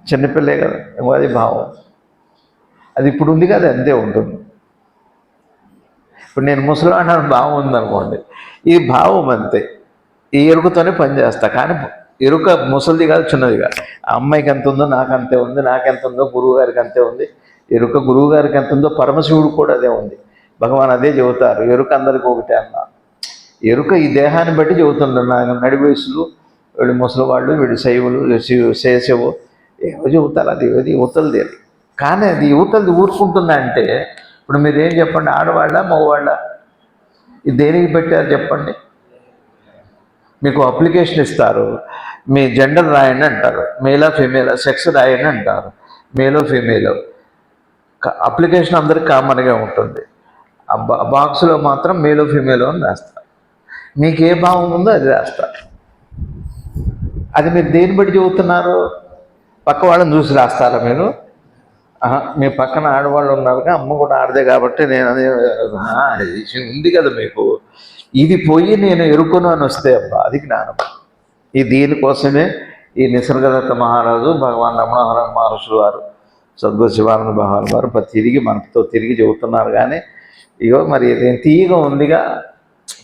చిన్నపిల్లే కదా, అది భావం. అది ఇప్పుడు ఉంది కదా, అంతే ఉంటుంది. ఇప్పుడు నేను ముసలాన్న భావం ఉందనుకోండి, ఈ భావం అంతే. ఈ ఎరుకతోనే పనిచేస్తా. కానీ ఎరుక ముసలిది కాదు, చిన్నది కాదు. ఆ అమ్మాయికి ఎంత ఉందో నాకు అంతే ఉంది, నాకెంత ఉందో గురువు గారికి అంతే ఉంది. ఎరుక గురువు గారికి ఎంత ఉందో పరమశివుడు కూడా అదే ఉంది. భగవాన్ అదే చెబుతారు, ఎరుక అందరికీ ఒకటే అన్న. ఎరుక ఈ దేహాన్ని బట్టి చెబుతుండ్రు. నా నడి వయసులు, వీళ్ళు ముసలివాళ్ళు, వీళ్ళు శైవులు, శేషవు ఏమో చెబుతారు. అది యువతలది. అది కానీ అది యువతలది ఊరుకుంటుందా అంటే, ఇప్పుడు మీరు ఏం చెప్పండి, ఆడవాళ్ళ మగవాళ్ళ? ఇది దేనికి పెట్టారు చెప్పండి? మీకు అప్లికేషన్ ఇస్తారు, మీ జెండర్ రాయండి అంటారు, మేలా ఫీమేలా, సెక్స్ రాయండి అంటారు, మేలో ఫీమేలో. అప్లికేషన్ అందరికి కామన్గా ఉంటుంది. ఆ బాక్స్లో మాత్రం మేలో ఫీమేలో అని రాస్తారు. మీకు ఏ భావం ఉందో అది రాస్తారు. అది మీరు దేని బట్టి చెబుతున్నారు? పక్క వాళ్ళని చూసి రాస్తారా మీరు? మీ పక్కన ఆడవాళ్ళు ఉన్నారు, అమ్మ కూడా ఆడదే కాబట్టి నేను అది ఉంది కదా మీకు. ఇది పోయి నేను ఎరుకును అని వస్తే అబ్బా, అది జ్ఞానం. ఈ దీనికోసమే ఈ నిసర్గదత్త మహారాజు, భగవాన్ రమణహర మహర్షులు వారు, సద్గురు శివానంద భగవాన్ వారు తిరిగి మనతో తిరిగి చెబుతున్నారు. కానీ ఇగో మరి తీయగా ఉందిగా,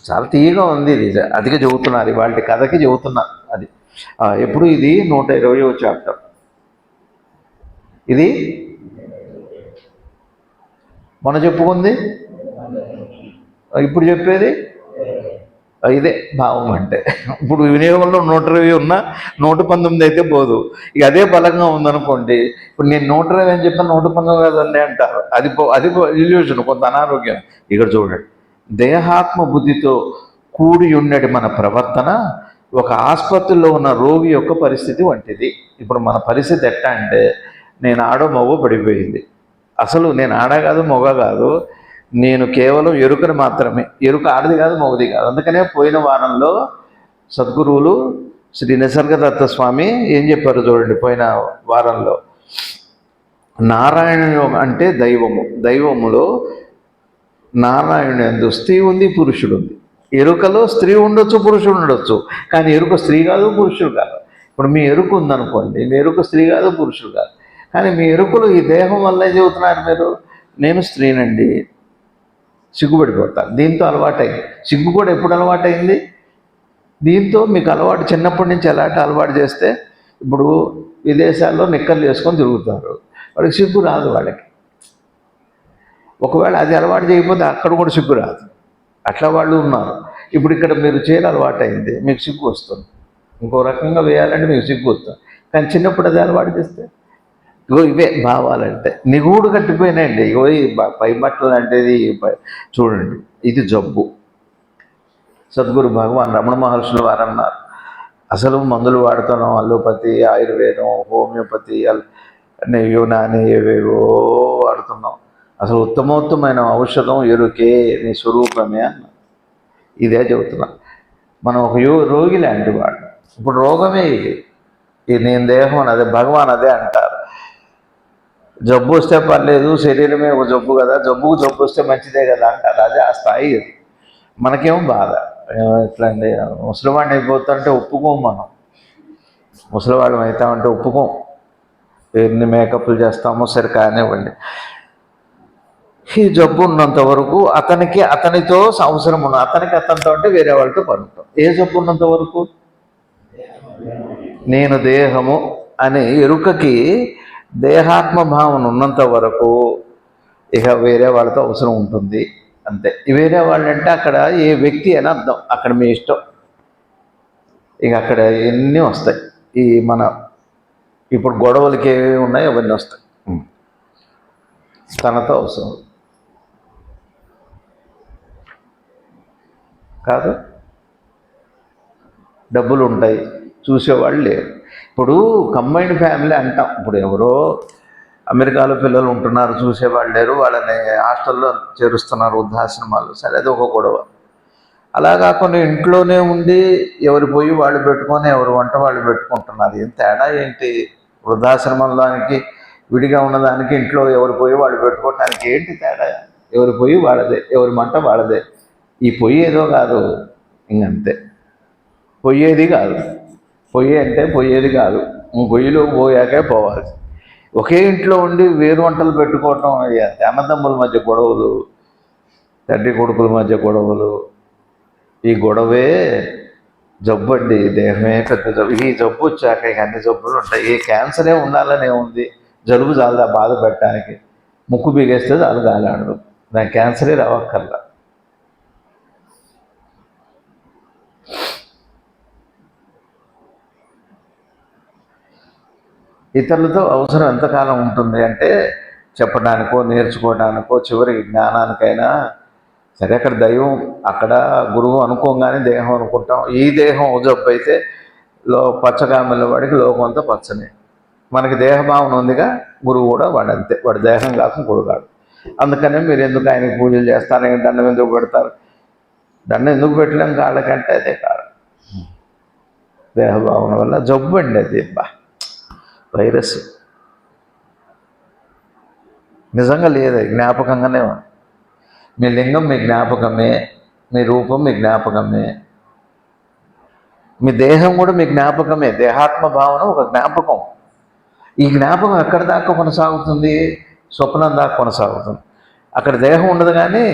చాలా తీయగా ఉంది. ఇది అదిగా చెబుతున్నారు, ఇవాళ కథకి చెబుతున్నారు. అది ఎప్పుడు ఇది 120వ చాప్టర్. ఇది మొన్న చెప్పుకుంది, ఇప్పుడు చెప్పేది ఇదే భావం అంటే. ఇప్పుడు వినియోగంలో 120 ఉన్నా 119 అయితే పోదు. ఇక అదే బలంగా ఉందనుకోండి, ఇప్పుడు నేను 120 అని చెప్పిన 119 కదండి అంటారు. అది ఇల్యూషన్, కొంత అనారోగ్యం. ఇక్కడ చూడండి, దేహాత్మ బుద్ధితో కూడి ఉన్నటి మన ప్రవర్తన ఒక ఆసుపత్రిలో ఉన్న రోగి యొక్క పరిస్థితి వంటిది. ఇప్పుడు మన పరిస్థితి ఎట్టా అంటే, నేను ఆడో మగో పడిపోయింది. అసలు నేను ఆడ కాదు మొగ కాదు, నేను కేవలం ఎరుకను మాత్రమే. ఎరుక ఆడది కాదు మొగది కాదు. అందుకనే పోయిన వారంలో సద్గురువులు శ్రీ నిసర్గదత్త స్వామి ఏం చెప్పారు చూడండి. పోయిన వారంలో నారాయణుడు అంటే దైవము, దైవములో నారాయణుడు యందు స్త్రీ ఉంది, పురుషుడు ఉంది. ఎరుకలో స్త్రీ ఉండొచ్చు, పురుషుడు ఉండొచ్చు, కానీ ఎరుక స్త్రీ కాదు, పురుషుడు కాదు. ఇప్పుడు మీ ఎరుక ఉందనుకోండి, మీ ఎరుక స్త్రీ కాదు, పురుషుడు కాదు, కానీ మీ ఎరుకలు ఈ దేహం వల్లే చెబుతున్నారు మీరు. నేను స్త్రీనండి, సిగ్గుపడిపోతాను. దీంతో అలవాటైంది. సిగ్గు కూడా ఎప్పుడు అలవాటైంది? దీంతో మీకు అలవాటు చిన్నప్పటి నుంచి ఎలాంటి అలవాటు చేస్తే, ఇప్పుడు విదేశాల్లో నిక్కర్లు వేసుకొని తిరుగుతారు, వాడికి సిగ్గు రాదు. వాళ్ళకి ఒకవేళ అది అలవాటు చేయకపోతే అక్కడ కూడా సిగ్గు రాదు. అట్లా వాళ్ళు ఉన్నారు. ఇప్పుడు ఇక్కడ మీరు చీర అలవాటు అయింది, మీకు సిగ్గు వస్తుంది. ఇంకో రకంగా వేయాలంటే మీకు సిగ్గు వస్తుంది. కానీ చిన్నప్పుడు అది అలవాటు చేస్తే ఇగో ఇవే భావాలంటే నిగూడు కట్టిపోయినాయండి. ఇగో ఈ పై బట్టలు అంటేది చూడండి, ఇది జబ్బు. సద్గురు భగవాన్ రమణ మహర్షులు వారు అన్నారు, అసలు మందులు వాడుతున్నాం, అల్లోపతి, ఆయుర్వేదం, హోమియోపతి, యునాని, ఏవేవో వాడుతున్నాం. అసలు ఉత్తమోత్తమైన ఔషధం ఎరుకే, నీ స్వరూపమే అన్న. ఇదే చెబుతున్నా. మనం ఒక రోగి లాంటి వాడు. ఇప్పుడు రోగమే ఇది నేను దేహం అని అదే భగవాన్ అదే అంటారు. జబ్బు వస్తే పర్లేదు, శరీరమే ఒక జబ్బు కదా, జబ్బుకు జబ్బు వస్తే మంచిదే కదా అంటారు. అదే ఆ స్థాయి అది. మనకేమో బాధ. ఎట్లా అండి, ముసలివాడిని అయిపోతుంటే ఒప్పుకోం మనం. ముసలివాడు అవుతామంటే ఒప్పుకోం. ఎన్ని మేకప్లు చేస్తామో సరే కానివ్వండి. ఈ జబ్బు ఉన్నంత వరకు అతనితో అవసరం ఉన్న అతనితో అంటే వేరే వాళ్ళతో పడుతాం. ఏ జబ్బు ఉన్నంత వరకు నేను దేహము అనే ఎరుకకి దేహాత్మ భావన ఉన్నంత వరకు ఇక వేరే వాళ్ళతో అవసరం ఉంటుంది అంతే. వేరే వాళ్ళంటే అక్కడ ఏ వ్యక్తి అని అర్థం. అక్కడ మీ ఇష్టం. ఇక అక్కడ ఎన్ని వస్తాయి. ఈ మన ఇప్పుడు గొడవలకి ఏవి ఉన్నాయో అవన్నీ వస్తాయి. తనతో అవసరం కాదు. డబ్బులు ఉంటాయి, చూసేవాళ్ళు లేరు. ఇప్పుడు కంబైన్డ్ ఫ్యామిలీ అంటాం. ఇప్పుడు ఎవరో అమెరికాలో పిల్లలు ఉంటున్నారు, చూసేవాళ్ళు లేరు, వాళ్ళని హాస్టల్లో చేరుస్తున్నారు, వృద్ధాశ్రమాలు. సరే, అది ఒక గొడవ. అలా కాకుండా ఇంట్లోనే ఉండి ఎవరు పోయి వాళ్ళు పెట్టుకొని ఎవరు వంట వాళ్ళు పెట్టుకుంటున్నారు. ఏం తేడా ఏంటి? వృద్ధాశ్రమంలోనికి విడిగా ఉన్నదానికి ఇంట్లో ఎవరు పోయి వాళ్ళు పెట్టుకోవటానికి ఏంటి తేడా? ఎవరు పోయి వాళ్ళదే, ఎవరి మంట వాళ్ళదే. ఈ పొయ్యి ఏదో కాదు, ఇంకంతే. పొయ్యేది కాదు. పొయ్యి అంటే పొయ్యేది కాదు, పొయ్యిలో పోయాకే పోవాలి. ఒకే ఇంట్లో ఉండి వేరు వంటలు పెట్టుకోవటం, అన్నదమ్ముల మధ్య గొడవలు, తండ్రి కొడుకుల మధ్య గొడవలు. ఈ గొడవే జబ్బు అండి. దేహమే పెద్ద జబ్బు. ఈ జబ్బు వచ్చాక ఇక అన్ని జబ్బులు ఉంటాయి. ఈ క్యాన్సరే ఉండాలనే ఉంది. జలుబు చాలా బాధ పెట్టడానికి. ముక్కు బిగేస్తే చాలు గాలాడదు, దాని క్యాన్సరే రావక్కర్లా. ఇతరులతో అవసరం ఎంతకాలం ఉంటుంది అంటే చెప్పడానికో, నేర్చుకోవడానికో, చివరికి జ్ఞానానికైనా సరే. అక్కడ దైవం, అక్కడ గురువు అనుకోగానే దేహం అనుకుంటాం. ఈ దేహం జబ్బు అయితే పచ్చగామెల వాడికి లోకం అంతా పచ్చని. మనకి దేహభావన ఉందిగా, గురువు కూడా వాడంతే. వాడు దేహం కాకుండా కొడుకాడు. అందుకనే మీరు ఎందుకు ఆయనకి పూజలు చేస్తారు, దండం ఎందుకు పెడతారు? దండం ఎందుకు పెట్టలేం? కాళ్ళకంటే అదే కాదు, దేహభావన వల్ల జబ్బు అండి అది. వైరస్ నిజంగా లేదు, జ్ఞాపకంగానే ఉంది. మీ లింగం మీ జ్ఞాపకమే, మీ రూపం మీ జ్ఞాపకమే, మీ దేహం కూడా మీ జ్ఞాపకమే. దేహాత్మ భావన ఒక జ్ఞాపకం. ఈ జ్ఞాపకం ఎక్కడి దాకా కొనసాగుతుంది? స్వప్నం దాకా కొనసాగుతుంది. అక్కడ దేహం ఉండదు కానీ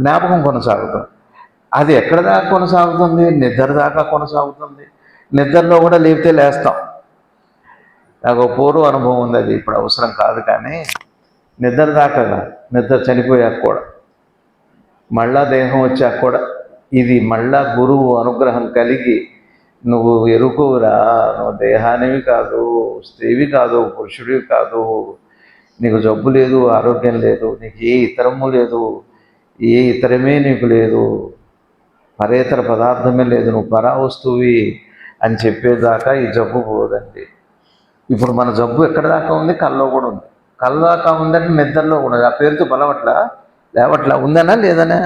జ్ఞాపకం కొనసాగుతుంది. అది ఎక్కడి దాకా కొనసాగుతుంది? నిద్ర దాకా కొనసాగుతుంది. నిద్రలో కూడా లేపితే లేస్తాం. నాకు పూర్వ అనుభవం ఉంది, అది ఇప్పుడు అవసరం కాదు. కానీ నిద్ర దాకా, నిద్ర చనిపోయాక కూడా, మళ్ళా దేహం వచ్చాక కూడా, ఇది మళ్ళా గురువు అనుగ్రహం కలిగి నువ్వు ఎరుకురా, నువ్వు దేహానివి కాదు, స్త్రీవి కాదు, పురుషుడివి కాదు, నీకు జబ్బు లేదు, ఆరోగ్యం లేదు, నీకు ఏ ఇతరము లేదు, ఏ ఇతరమే నీకు లేదు, పరేతర పదార్థమే లేదు, నువ్వు పరావస్తువి అని చెప్పేదాకా ఈ జబ్బు పోదండి. ఇప్పుడు మన జబ్బు ఎక్కడ దాకా ఉంది? కల్లో కూడా ఉంది. కళ్ళ దాకా ఉందంటే నిద్రలో కూడా ఆ పేరుతో బలవట్లా, లేవట్లా, ఉందనా లేదనా?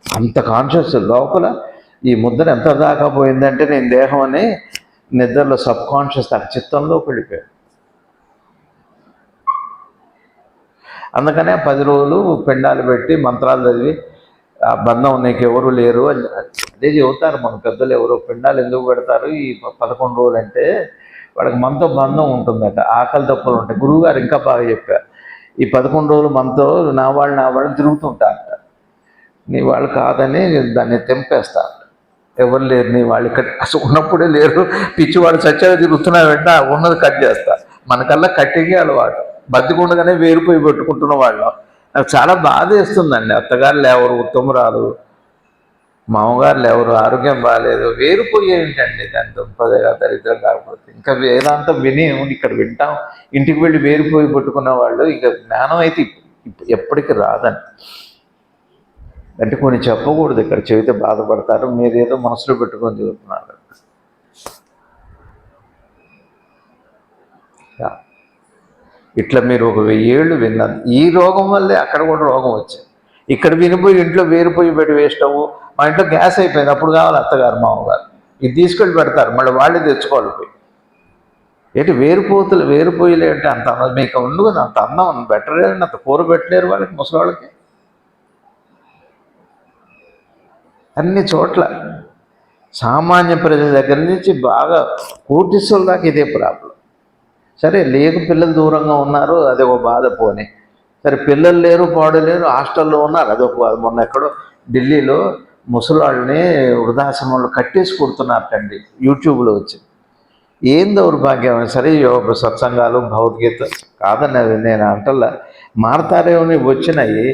అంత కాన్షియస్ లోపల ఈ ముద్ర ఎంత దాకా పోయిందంటే నేను దేహం అని నిద్రలో సబ్ కాన్షియస్ ఆ చిత్తంలోకి వెళ్ళిపోయాడు. అందుకనే 10 రోజులు పిండాలు పెట్టి మంత్రాలు చదివి ఆ బంధం నీకు ఎవరు లేరు అని అదే చెబుతారు మన పెద్దలు. ఎవరో పిండాలు ఎందుకు పెడతారు ఈ 11 రోజులు అంటే వాళ్ళకి మనతో బంధం ఉంటుందట, ఆకలి తప్పులు ఉంటాయి. గురువుగారు ఇంకా బాగా చెప్పారు, ఈ 11 రోజులు మనతో నా వాళ్ళు తిరుగుతుంటారట. నీ వాళ్ళు కాదని దాన్ని తెంపేస్తారు. ఎవరు లేరు నీ వాళ్ళు, ఇక్కడ అసలు ఉన్నప్పుడే లేరు, పిచ్చివాడు చచ్చేది తిరుగుతున్నారు వెంట ఉన్నది కట్ చేస్తా. మనకల్లా కట్టింగే అలవాటు, బతికుండగానే వేరుపోయి పెట్టుకుంటున్న వాళ్ళం. నాకు చాలా బాధ వేస్తుందండి. అత్తగారులు ఎవరు ఉత్తమురాలు, మామగారులు ఎవరు ఆరోగ్యం బాగాలేదు, వేరుపోయి ఏంటండి దాని దుంపదేగా దరిద్రం కాకపోతే. ఇంకా వేదాంతం విని ఇక్కడ వింటాం, ఇంటికి వెళ్ళి వేరుపోయి పెట్టుకున్న వాళ్ళు ఇంకా జ్ఞానం అయితే ఎప్పటికీ రాదని. అంటే కొన్ని చెప్పకూడదు, ఇక్కడ చెబితే బాధపడతారు, మీరు ఏదో మనసులో పెట్టుకొని చెబుతున్నారు. ఇట్లా మీరు ఒక 1000 ఏళ్ళు విన్నారు. ఈ రోగం వల్లే అక్కడ కూడా రోగం వచ్చింది. ఇక్కడ వినిపోయి ఇంట్లో వేరుపోయి పెట్టి వేస్ట్ అవ్వు. మా ఇంట్లో గ్యాస్ అయిపోయింది, అప్పుడు కావాలి అత్తగారు మామగారు, ఇది తీసుకెళ్ళి పెడతారు, మళ్ళీ వాళ్ళే తెచ్చుకోవాలి పోయి. ఏంటి వేరుపోయిలే అంటే అంత అన్నం మీకు ఉండు కదా, అంత అన్నం బెటర్ అంత కూర పెట్టలేరు వాళ్ళకి, ముసలి అన్ని చోట్ల సామాన్య ప్రజల దగ్గర నుంచి బాగా కోటీశ్వరుల దాకా ఇదే ప్రాబ్లం. సరే లేక పిల్లలు దూరంగా ఉన్నారు, అది ఒక బాధ పోనీ. సరే పిల్లలు లేరు, పాడు లేరు, హాస్టల్లో ఉన్నారు, అదొక బాధ. మొన్న ఎక్కడో ఢిల్లీలో ముసలాళ్ళని వృద్ధాశ్రమంలో కట్టేసి కొడుతున్నారటండి, యూట్యూబ్లో వచ్చి. ఏం దౌర్భాగ్యం. సరే యోగ సత్సంగాలు భగవద్గీత కాదని నేను అంటల్లా, మారతారేమో వచ్చినాయి,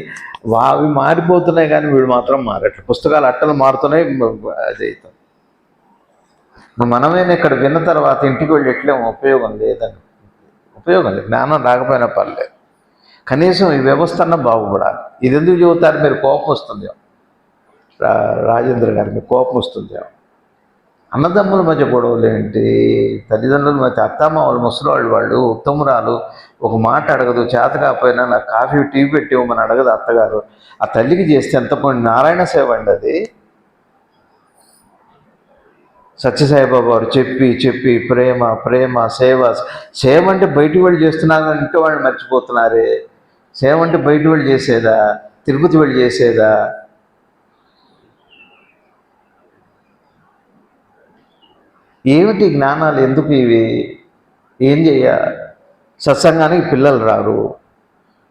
అవి మారిపోతున్నాయి కానీ వీళ్ళు మాత్రం మారట్లేదు. పుస్తకాలు అట్టలు మారుతున్నాయి, అది అవుతుంది. మనమేనా ఇక్కడ విన్న తర్వాత ఇంటికి వెళ్ళి ఎట్లేమో ఉపయోగం లేదని, ఉపయోగం లేదు. జ్ఞానం రాకపోయినా పర్లేదు, కనీసం ఈ వ్యవస్థ అన్న బాగుపడాలి. ఇది ఎందుకు చెబుతారు? మీరు కోపం వస్తుంది రాజేంద్ర గారు, మీకు కోపం వస్తుంది. అన్నదమ్ముల మధ్య గొడవలు ఏంటి, తల్లిదండ్రుల మధ్య, అత్తమామలు ముసలివాళ్ళు, వాళ్ళు ఉత్తమురాలు ఒక మాట అడగదు, చేత కాకపోయినా నాకు కాఫీ టీ పెట్టి ఇవ్వమని అడగదు అత్తగారు. ఆ తల్లికి చేస్తే ఎంత పోయింది, నారాయణ సేవ అండి అది. సత్యసాయిబాబా వారు చెప్పి చెప్పి ప్రేమ ప్రేమ సేవ. సేవ అంటే బయటికి వెళ్ళి చేస్తున్నారని ఇంటి వాళ్ళు మర్చిపోతున్నారే. సేవ అంటే బయట వెళ్ళి చేసేదా, తిరుపతి వెళ్ళి చేసేదా? ఏమిటి జ్ఞానాలు, ఎందుకు ఇవి? ఏం చెయ్య? సత్సంగానికి పిల్లలు రారు,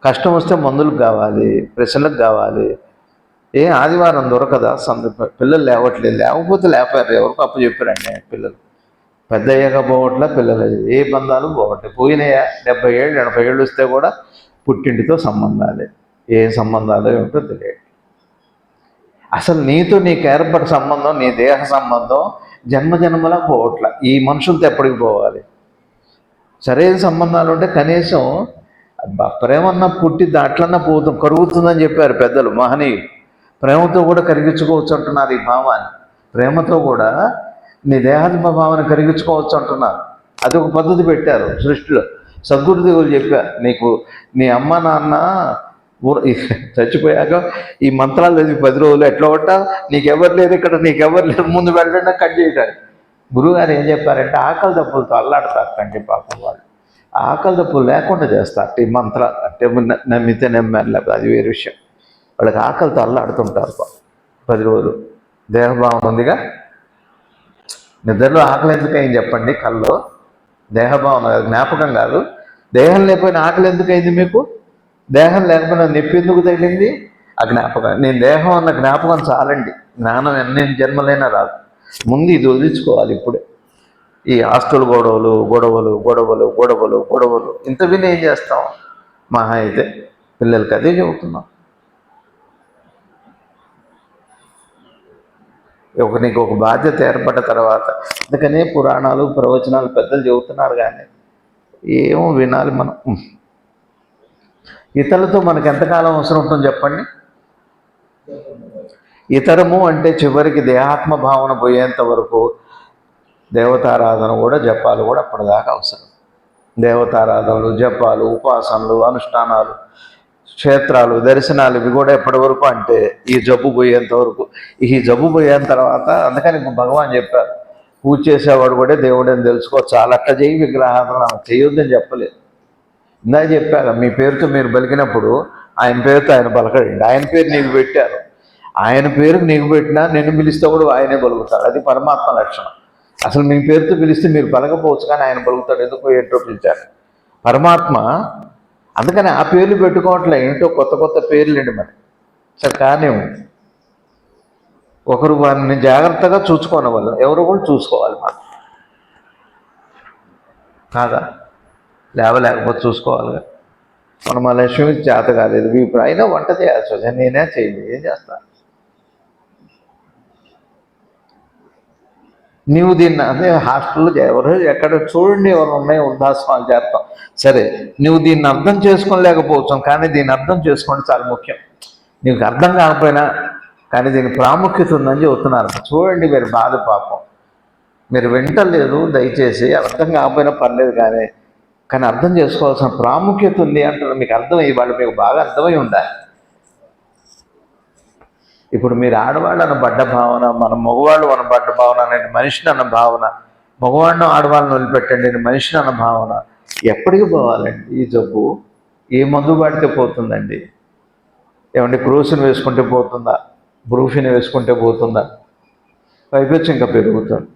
కష్టం వస్తే మందులకు కావాలి, ప్రశ్నలకు కావాలి. ఆదివారం దొరకదా? పిల్లలు లేవట్లేదు, లేకపోతే లేపారు, ఎవరికి అప్పు చెప్పారండి పిల్లలు. పెద్ద అయ్యాక పోవట్లే పిల్లలు, ఏ బంధాలు పోవట్లేదు. పోయినాయా 70 ఏళ్ళు 80 ఏళ్ళు వస్తే కూడా పుట్టింటితో సంబంధాలే. ఏ సంబంధాలు ఏమిటో తెలియదు. అసలు నీతో నీకు ఏర్పడి సంబంధం, నీ దేహ సంబంధం జన్మలా పోవట్ల. ఈ మనుషులతో ఎప్పటికి పోవాలి? సరైన సంబంధాలు ఉంటే కనీసం ప్రేమన్నా పుట్టి దాంట్లన్నా కరుగుతుందని చెప్పారు పెద్దలు మహనీయులు. ప్రేమతో కూడా కరిగించుకోవచ్చు అంటున్నారు ఈ భావాన్ని. ప్రేమతో కూడా నీ దేహాత్మ భావాన్ని కరిగించుకోవచ్చు అంటున్నారు. అది ఒక పద్ధతి పెట్టారు సృష్టిలో. సద్గురుదేవులు చెప్పారు, నీకు నీ అమ్మ నాన్న చచ్చిపోయాక ఈ మంత్రాలు చదివి 10 రోజులు ఎట్లా ఉంటా, నీకెవరు లేరు ఇక్కడ, నీకెవరు లేరు, ముందు వెళ్ళడం కట్ చేయడానికి. గురువుగారు ఏం చెప్పారంటే ఆకలి దప్పులతో అల్లాడతారంటే పాపం వాళ్ళు. ఆకలి దప్పులు లేకుండా చేస్తారు ఈ మంత్రాలు. అంటే నమ్మితే నమ్మారు, లేకపోతే అది వేరే విషయం. వాళ్ళకి ఆకలితో అల్లాడుతుంటారు 10 రోజులు. దేహభావం ఉందిగా, నిద్రలో ఆకలి ఎందుకు అయింది చెప్పండి? కల్లో దేహభావం జ్ఞాపకం కాదు. దేహం లేకపోయినా ఆకలి ఎందుకు అయింది మీకు? దేహం లేకపోయినా నొప్పి ఎందుకు తగిలింది? ఆ జ్ఞాపకం. నేను దేహం అన్న జ్ఞాపకం చాలండి, జ్ఞానం ఎన్ని జన్మలైనా రాదు. ముందు ఇది వదిలించుకోవాలి ఇప్పుడే. ఈ హాస్టల్ గొడవలు గొడవలు గొడవలు గొడవలు గొడవలు ఇంత విని ఏం చేస్తాం? మహా అయితే పిల్లలకి అదే చెబుతున్నాం. నీకు ఒక బాధ్యత ఏర్పడ్డ తర్వాత, అందుకనే పురాణాలు ప్రవచనాలు పెద్దలు చెబుతున్నారు, కానీ ఏమో వినాలి మనం. ఇతరులతో మనకు ఎంతకాలం అవసరం ఉంటుంది చెప్పండి? ఇతరము అంటే చివరికి దేహాత్మ భావన పోయేంత వరకు దేవతారాధన కూడా, జపాలు కూడా అప్పటిదాకా అవసరం. దేవతారాధనలు, జపాలు, ఉపాసనలు, అనుష్ఠానాలు, క్షేత్రాలు, దర్శనాలు, ఇవి కూడా ఎప్పటి వరకు అంటే ఈ జబ్బు పోయేంత వరకు. ఈ జబ్బు పోయిన తర్వాత అందుకని భగవాన్ చెప్పారు, పూజ చేసేవాడు కూడా దేవుడని తెలుసుకో, చాలా అట్ట చేయి విగ్రహాలను చేయొద్దని చెప్పలేదు. ఇందా చెప్పాక మీ పేరుతో మీరు పలికినప్పుడు ఆయన పేరుతో ఆయన పలకడండి. ఆయన పేరు నీకు పెట్టారు, ఆయన పేరుకు నీకు పెట్టినా నిన్ను పిలిస్తే కూడా ఆయనే పలుకుతాడు. అది పరమాత్మ లక్షణం. అసలు మీ పేరుతో పిలిస్తే మీరు పలకపోవచ్చు, కానీ ఆయన పలుకుతాడు. ఎందుకు ఏంటో పిలిచారు పరమాత్మ. అందుకని ఆ పేర్లు పెట్టుకోవట్లే, ఏంటో కొత్త కొత్త పేర్లండి మరి. సరే కానీ ఒకరు వారిని జాగ్రత్తగా చూసుకోని వాళ్ళు ఎవరు కూడా చూసుకోవాలి మనం కాదా, లేకపోతే చూసుకోవాలిగా. మనం ఆ లక్ష్మికి చేత కాలేదు, ఇప్పుడు అయినా వంట చేయాల్సి వచ్చి నేనే చేయలేదు, ఏం చేస్తా. నీవు దీన్ని అదే హాస్టల్లో ఎవరు ఎక్కడ చూడండి ఎవరు ఉన్నాయి వృద్ధాశ్రమాలు చేస్తాం. సరే నువ్వు దీన్ని అర్థం చేసుకోలేకపోవచ్చు, కానీ దీన్ని అర్థం చేసుకోండి చాలా ముఖ్యం. నీకు అర్థం కాకపోయినా కానీ దీని ప్రాముఖ్యత ఉందని చెబుతున్నారు. చూడండి మీరు బాధ పాపం, మీరు వింటలేదు దయచేసి. అర్థం కాకపోయినా పర్లేదు, కానీ అర్థం చేసుకోవాల్సిన ప్రాముఖ్యత ఉంది అంటారు. మీకు అర్థమయ్యి వాళ్ళు మీకు బాగా అర్థమై ఉండాలి. ఇప్పుడు మీరు ఆడవాళ్ళు అన్న పడ్డ భావన, మన మగవాళ్ళు అన్న పడ్డ భావన, నేను మనిషిని అన్న భావన, మగవాడిని ఆడవాళ్ళని వదిలిపెట్టండి నేను మనిషిని అన్న భావన ఎప్పటికి పోవాలండి? ఈ జబ్బు ఏ మందు పడితే పోతుందండి? ఏమంటే క్రోసిన్ వేసుకుంటే పోతుందా? బ్రూఫిన్ వేసుకుంటే పోతుందా? పైపెచ్చి ఇంకా పెరుగుతుంది.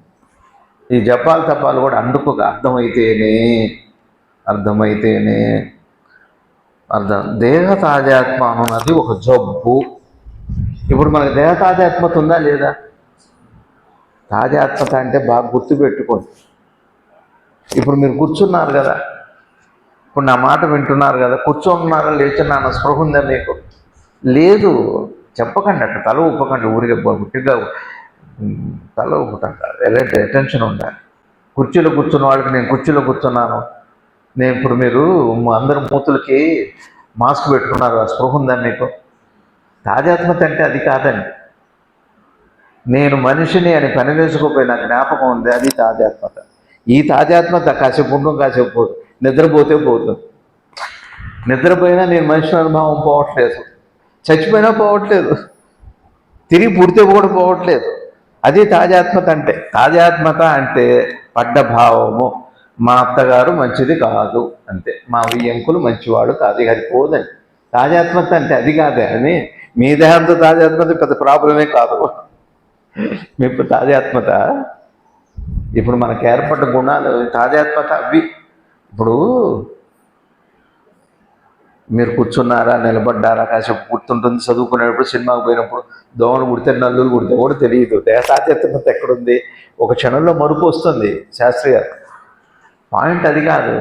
ఈ జపాలు తపాలు కూడా అందుకు అర్థమైతేనే దేహ తాజాత్మ అన్నది ఒక జబ్బు. ఇప్పుడు మనకు దేహ తాజాత్మత ఉందా లేదా? తాజాత్మత అంటే బాగా గుర్తుపెట్టుకోండి. ఇప్పుడు మీరు కూర్చున్నారు కదా, ఇప్పుడు నా మాట వింటున్నారు కదా, కూర్చోన్నారా లేచున్నాను స్పృహ ఉందా మీకు? లేదు. చెప్పకండి అట్లా, తల ఊపకండి. ఊరికే గుట్టిగా తల ఊపుటంట. ఎలాంటి అటెన్షన్ ఉండాలి. కుర్చీలో కూర్చున్న వాళ్ళకి నేను కుర్చీలో కూర్చున్నాను, నేను ఇప్పుడు మీరు అందరు మూతులకి మాస్క్ పెట్టుకున్నారు, ఆ స్పృహ ఉందా మీకు? తాజాత్మత అంటే అది కాదండి. నేను మనిషిని అని పని వేసుకోపోయిన జ్ఞాపకం ఉంది, అది తాజాత్మత. ఈ తాజాత్మత కాసేపు ఉండడం కాసేపు పోదు, నిద్రపోతే పోతుంది. నిద్రపోయినా నేను మనిషి అనుభవం పోవట్లేదు, చచ్చిపోయినా పోవట్లేదు, తిరిగి పుడితే కూడా పోవట్లేదు. అది తాజాత్మత అంటే. తాజాత్మత అంటే పడ్డ భావము. మా అత్తగారు మంచిది కాదు అంతే, మా వియ్యంకులు మంచివాడు కాదు, అది పోదండి. తాజాత్మత అంటే అది కాదే. అని మీ దేహంతో తాజాత్మత పెద్ద ప్రాబ్లమే కాదు. మీ తాజాత్మత ఇప్పుడు మనకు ఏర్పడ్డ గుణాలు తాజాత్మత అవి. ఇప్పుడు మీరు కూర్చున్నారా, నిలబడ్డారా, కాసేపు గుర్తుంటుంది. చదువుకునేటప్పుడు, సినిమాకి పోయినప్పుడు దోమలు కుడితే నల్లులు కుడితే కూడా తెలియదు. దేహ తాజాత్మత ఎక్కడుంది? ఒక క్షణంలో మరుపు వస్తుంది. శాస్త్రి గారు పాయింట్ అది కాదు.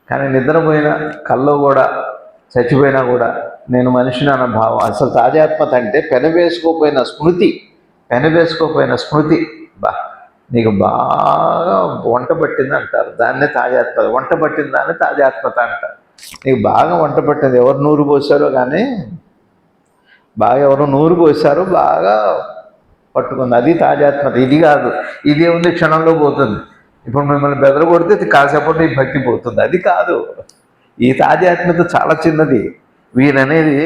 కానీ నిద్రపోయిన కల్లో కూడా, చచ్చిపోయినా కూడా నేను మనిషిని అన్న భావం. అసలు తాజాత్మత అంటే పెనవేసుకోపోయిన స్మృతి. నీకు బాగా వంట పట్టింది అంటారు, దాన్నే తాజాత్మత. వంట పట్టిన దాన్ని తాజాత్మత అంటారు. నీకు బాగా వంట పట్టింది, ఎవరు నూరు పోసారో కానీ బాగా ఎవరు నూరు పోసారో బాగా పట్టుకుంది, అది తాజాత్మత. ఇది కాదు, ఇదే ఉంది క్షణంలో పోతుంది. ఇప్పుడు మిమ్మల్ని బెదరగొడితే కాసేపటి ఈ భక్తి పోతుంది, అది కాదు. ఈ తాజాత్మత చాలా చిన్నది. వీరనేది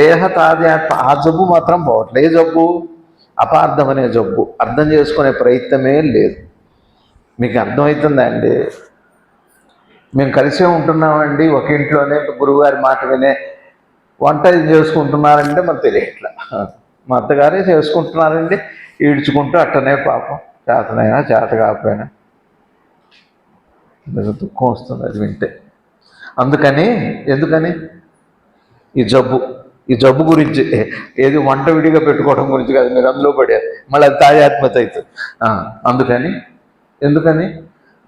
దేహ తాజాత్మ. ఆ జబ్బు మాత్రం పోవట్లే. ఏ జబ్బు? అపార్థం అనే జబ్బు. అర్థం చేసుకునే ప్రయత్నమే లేదు. మీకు అర్థమవుతుందా అండి? మేము కలిసే ఉంటున్నామండి ఒక ఇంట్లోనే, గురువుగారి మాట వినే వంట చేసుకుంటున్నారంటే మనకు తెలియట్లా. మా అత్తగారే చేసుకుంటున్నారండి, ఈడ్చుకుంటూ అట్టనే పాపం, చేతనైనా చేత కాకపోయినా. దుఃఖం వస్తుంది అది వింటే. ఎందుకని ఈ జబ్బు గురించి, ఏది వంట విడిగా పెట్టుకోవడం గురించి కాదు, మీరు అందులో పడారు, మళ్ళీ అది తాజాత్మత అవుతుంది. ఎందుకని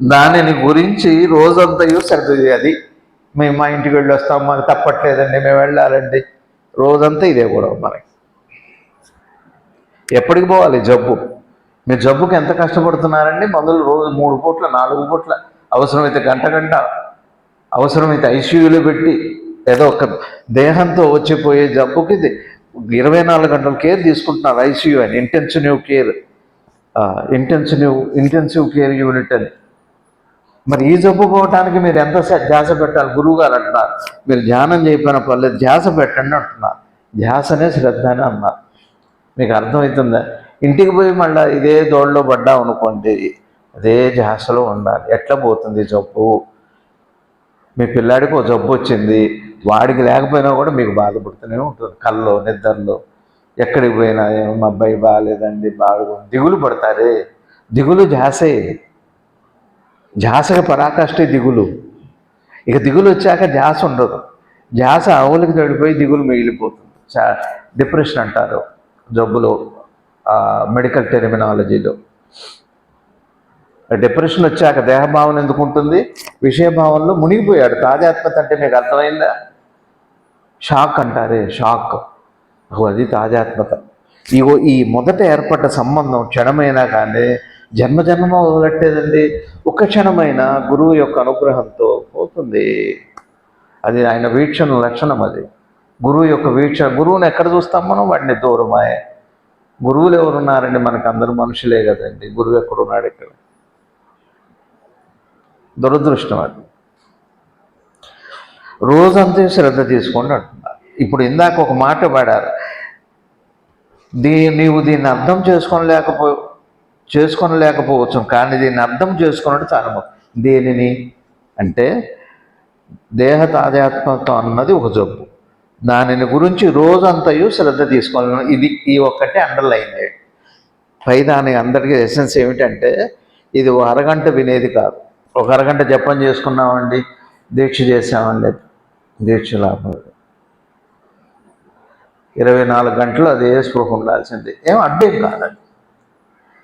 దానిని గురించి రోజంతయు శ్రద్ధ చేయాలి. మేము మా ఇంటికి వెళ్ళి వస్తాం, మాకు తప్పట్లేదండి, మేము వెళ్ళాలండి, రోజంతా ఇదే కూడా మనకి. ఎప్పటికి పోవాలి జబ్బు? మీరు జబ్బుకి ఎంత కష్టపడుతున్నారండి? మందులు రోజు 3 పూట్ల 4 పూట్ల, అవసరమైతే గంట, అవసరమైతే ఐసీయూలో పెట్టి, ఏదో ఒక దేహంతో వచ్చిపోయే జబ్బుకి 24 గంటల కేర్ తీసుకుంటున్నారు. ఐసీయూ అని, ఇంటెన్సివ్ కేర్ యూనిట్ అని. మరి ఈ జబ్బు పోవటానికి మీరు ఎంత ధ్యాస పెట్టాలి? గురువు గారు అంటున్నారు, మీరు ధ్యానం చేయకపోయినా పర్లేదు, ధ్యాస పెట్టండి అంటున్నారు. ధ్యాసనే శ్రద్ధ అని అన్నారు. మీకు అర్థమవుతుందా? ఇంటికి పోయి మళ్ళీ ఇదే దోళ్ళలో పడ్డాం అనుకోండి, అదే ధ్యాసలో ఉండాలి. ఎట్లా పోతుంది జబ్బు? మీ పిల్లాడికి ఒక జబ్బు వచ్చింది, వాడికి లేకపోయినా కూడా మీకు బాధపడుతూనే ఉంటుంది. కల్లో నిద్రలో ఎక్కడికి పోయినా, మా అబ్బాయి బాగాలేదండి, బాగా దిగులు పడతారే. దిగులు ధ్యాసే. ధ్యాసకి పరాకాష్టే దిగులు. ఇక దిగులు వచ్చాక ధ్యాస ఉండదు. ధ్యాస ఆవులకి తడిపోయి దిగులు మిగిలిపోతుంది. డిప్రెషన్ అంటారు జబ్బులో, మెడికల్ టెర్మినాలజీలో. డిప్రెషన్ వచ్చాక దేహభావన ఎందుకు ఉంటుంది? విషయభావంలో మునిగిపోయాడు. తాజాత్మత అంటే మీకు అర్థమైందా? షాక్ అంటారే, షాక్, అది తాజాత్మత. ఇగో ఈ మొదట ఏర్పడ్డ సంబంధం క్షణమైనా కానీ జన్మ వదలట్టేదండి. ఒక్క క్షణమైన గురువు యొక్క అనుగ్రహంతో పోతుంది. అది ఆయన వీక్షణ లక్షణం. అది గురువు యొక్క వీక్షణ. గురువుని ఎక్కడ చూస్తాం మనం? వాడిని దూరమాయే. గురువులు ఎవరున్నారండి? మనకు అందరూ మనుషులే కదండి. గురువు ఎక్కడున్నాడు? ఇక్కడ దురదృష్టం. అది రోజంతే శ్రద్ధ తీసుకోండి అంటున్నారు. ఇప్పుడు ఇందాక ఒక మాట పాడారు, నీవు దీన్ని అర్థం చేసుకోనలేకపోవచ్చు, కానీ దీన్ని అర్థం చేసుకున్నట్టు చాలా దేనిని అంటే దేహ తాజాత్మత్వం అన్నది ఒక జబ్బు. దానిని గురించి రోజంతయు శ్రద్ధ తీసుకోవాలి. ఈ ఒక్కటే అండర్లైన్ చేయండి. పై దాని అందరికీ ఎసెన్స్ ఏమిటంటే, ఇది ఒక అరగంట వినేది కాదు. ఒక అరగంట జపం చేసుకున్నామండి, దీక్ష చేసామండి, దీక్ష లాభం. 24 గంటలు అదే స్పృహ ఉండాల్సిందే. ఏం అడ్డేం కాదండి.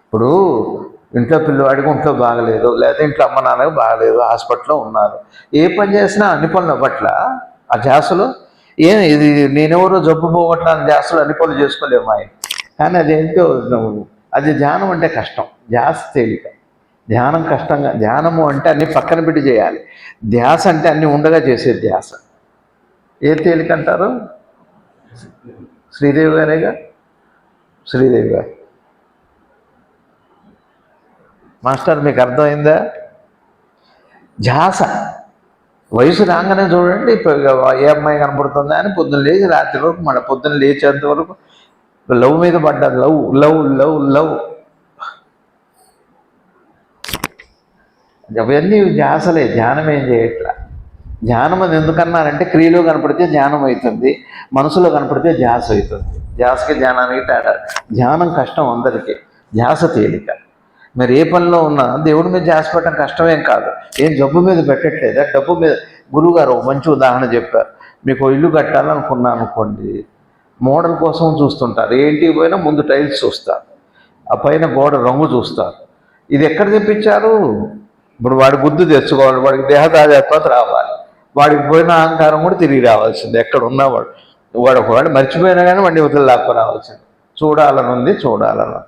ఇప్పుడు ఇంట్లో పిల్లవాడికి ఒంట్లో బాగలేదు, లేదా ఇంట్లో అమ్మ నాన్నకి బాగలేదు, హాస్పిటల్లో ఉన్నారు, ఏ పని చేసినా అన్ని పనుల పట్ల ఆ ధ్యాసలో ఇది నేనెవరో జబ్బు పోగొట్టాలని ధ్యాసలో అన్ని పనులు చేసుకోలేము ఆయన. కానీ అదేంటో, అది ధ్యానం అంటే కష్టం, ధ్యాస తేలిక. ధ్యానం కష్టంగా. ధ్యానము అంటే అన్ని పక్కన పెట్టి చేయాలి. ధ్యాస అంటే అన్ని ఉండగా చేసే ధ్యాస. ఏ తేలిక అంటారు? శ్రీదేవి గారేగా. శ్రీదేవి గారు మాస్టర్, మీకు అర్థమైందా? ధ్యాస. వయసు రాగానే చూడండి, ఏ అమ్మాయి కనపడుతుందా అని పొద్దున్న లేచి రాత్రి వరకు, మళ్ళీ పొద్దున్న లేచేంత వరకు లవ్ మీద పడ్డారు. లవ్ లవ్ లవ్ లవ్ అవన్నీ ధ్యాసలే. ధ్యానం ఏం చేయట్లా. ధ్యానం అని ఎందుకన్నారంటే, క్రియలో కనపడితే ధ్యానం అవుతుంది, మనసులో కనపడితే ధ్యాస అవుతుంది. ధ్యాసకి ధ్యానానికి తేడా. ధ్యానం కష్టం అందరికీ, ధ్యాస తేలిక. మరి ఏ పనిలో ఉన్నా దేవుడి మీద ధ్యాస పెట్టడం కష్టమేం కాదు. ఏం జబ్బు మీద పెట్టట్లేదా? డబ్బు మీద. గురువుగారు ఒక మంచి ఉదాహరణ చెప్పారు. మీకు ఇల్లు కట్టాలనుకున్నా అనుకోండి, మోడల్ కోసం చూస్తుంటారు. ఏంటికి పోయినా ముందు టైల్స్ చూస్తారు, ఆ పైన గోడ రంగు చూస్తారు. ఇది ఎక్కడ తెప్పించారు? ఇప్పుడు వాడి బుద్ధి తెచ్చుకోవాలి, వాడికి దేహదాజత్వత రావాలి, వాడికి పోయిన అహంకారం కూడా తిరిగి రావాల్సింది. ఎక్కడ ఉన్నవాడు ఒకవాడు మర్చిపోయినా కానీ వాడిని వదిలి లాక్కు రావాల్సింది. చూడాలనుంది, చూడాలను.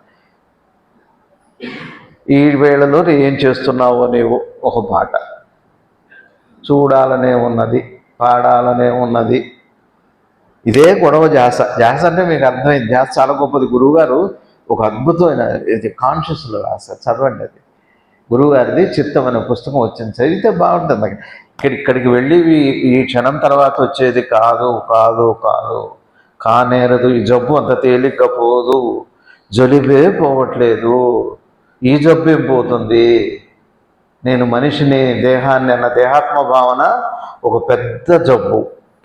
ఈ వేళలో ఏం చేస్తున్నావో నీవు ఒక పాట, చూడాలనే ఉన్నది, పాడాలనే ఉన్నది. ఇదే గొడవ ధ్యాస. ధ్యాస అంటే మీకు అర్థమైంది. ధ్యాస చాలా గొప్పది. గురువుగారు ఒక అద్భుతమైన ఇది కాన్షియస్లో రాశారు, చదవండి. అది గురువుగారిది చిత్తం అనే పుస్తకం వచ్చింది, చదివితే బాగుంటుంది. ఇక్కడికి వెళ్ళి ఈ క్షణం తర్వాత వచ్చేది కాదు కాదు కాదు, కానేరదు. ఈ జబ్బు అంత తేలిగ్గా పోదు, జలిబే పోవట్లేదు, ఈ జబ్బు ఏం పోతుంది. నేను మనిషిని, దేహాన్ని అన్న దేహాత్మ భావన ఒక పెద్ద జబ్బు.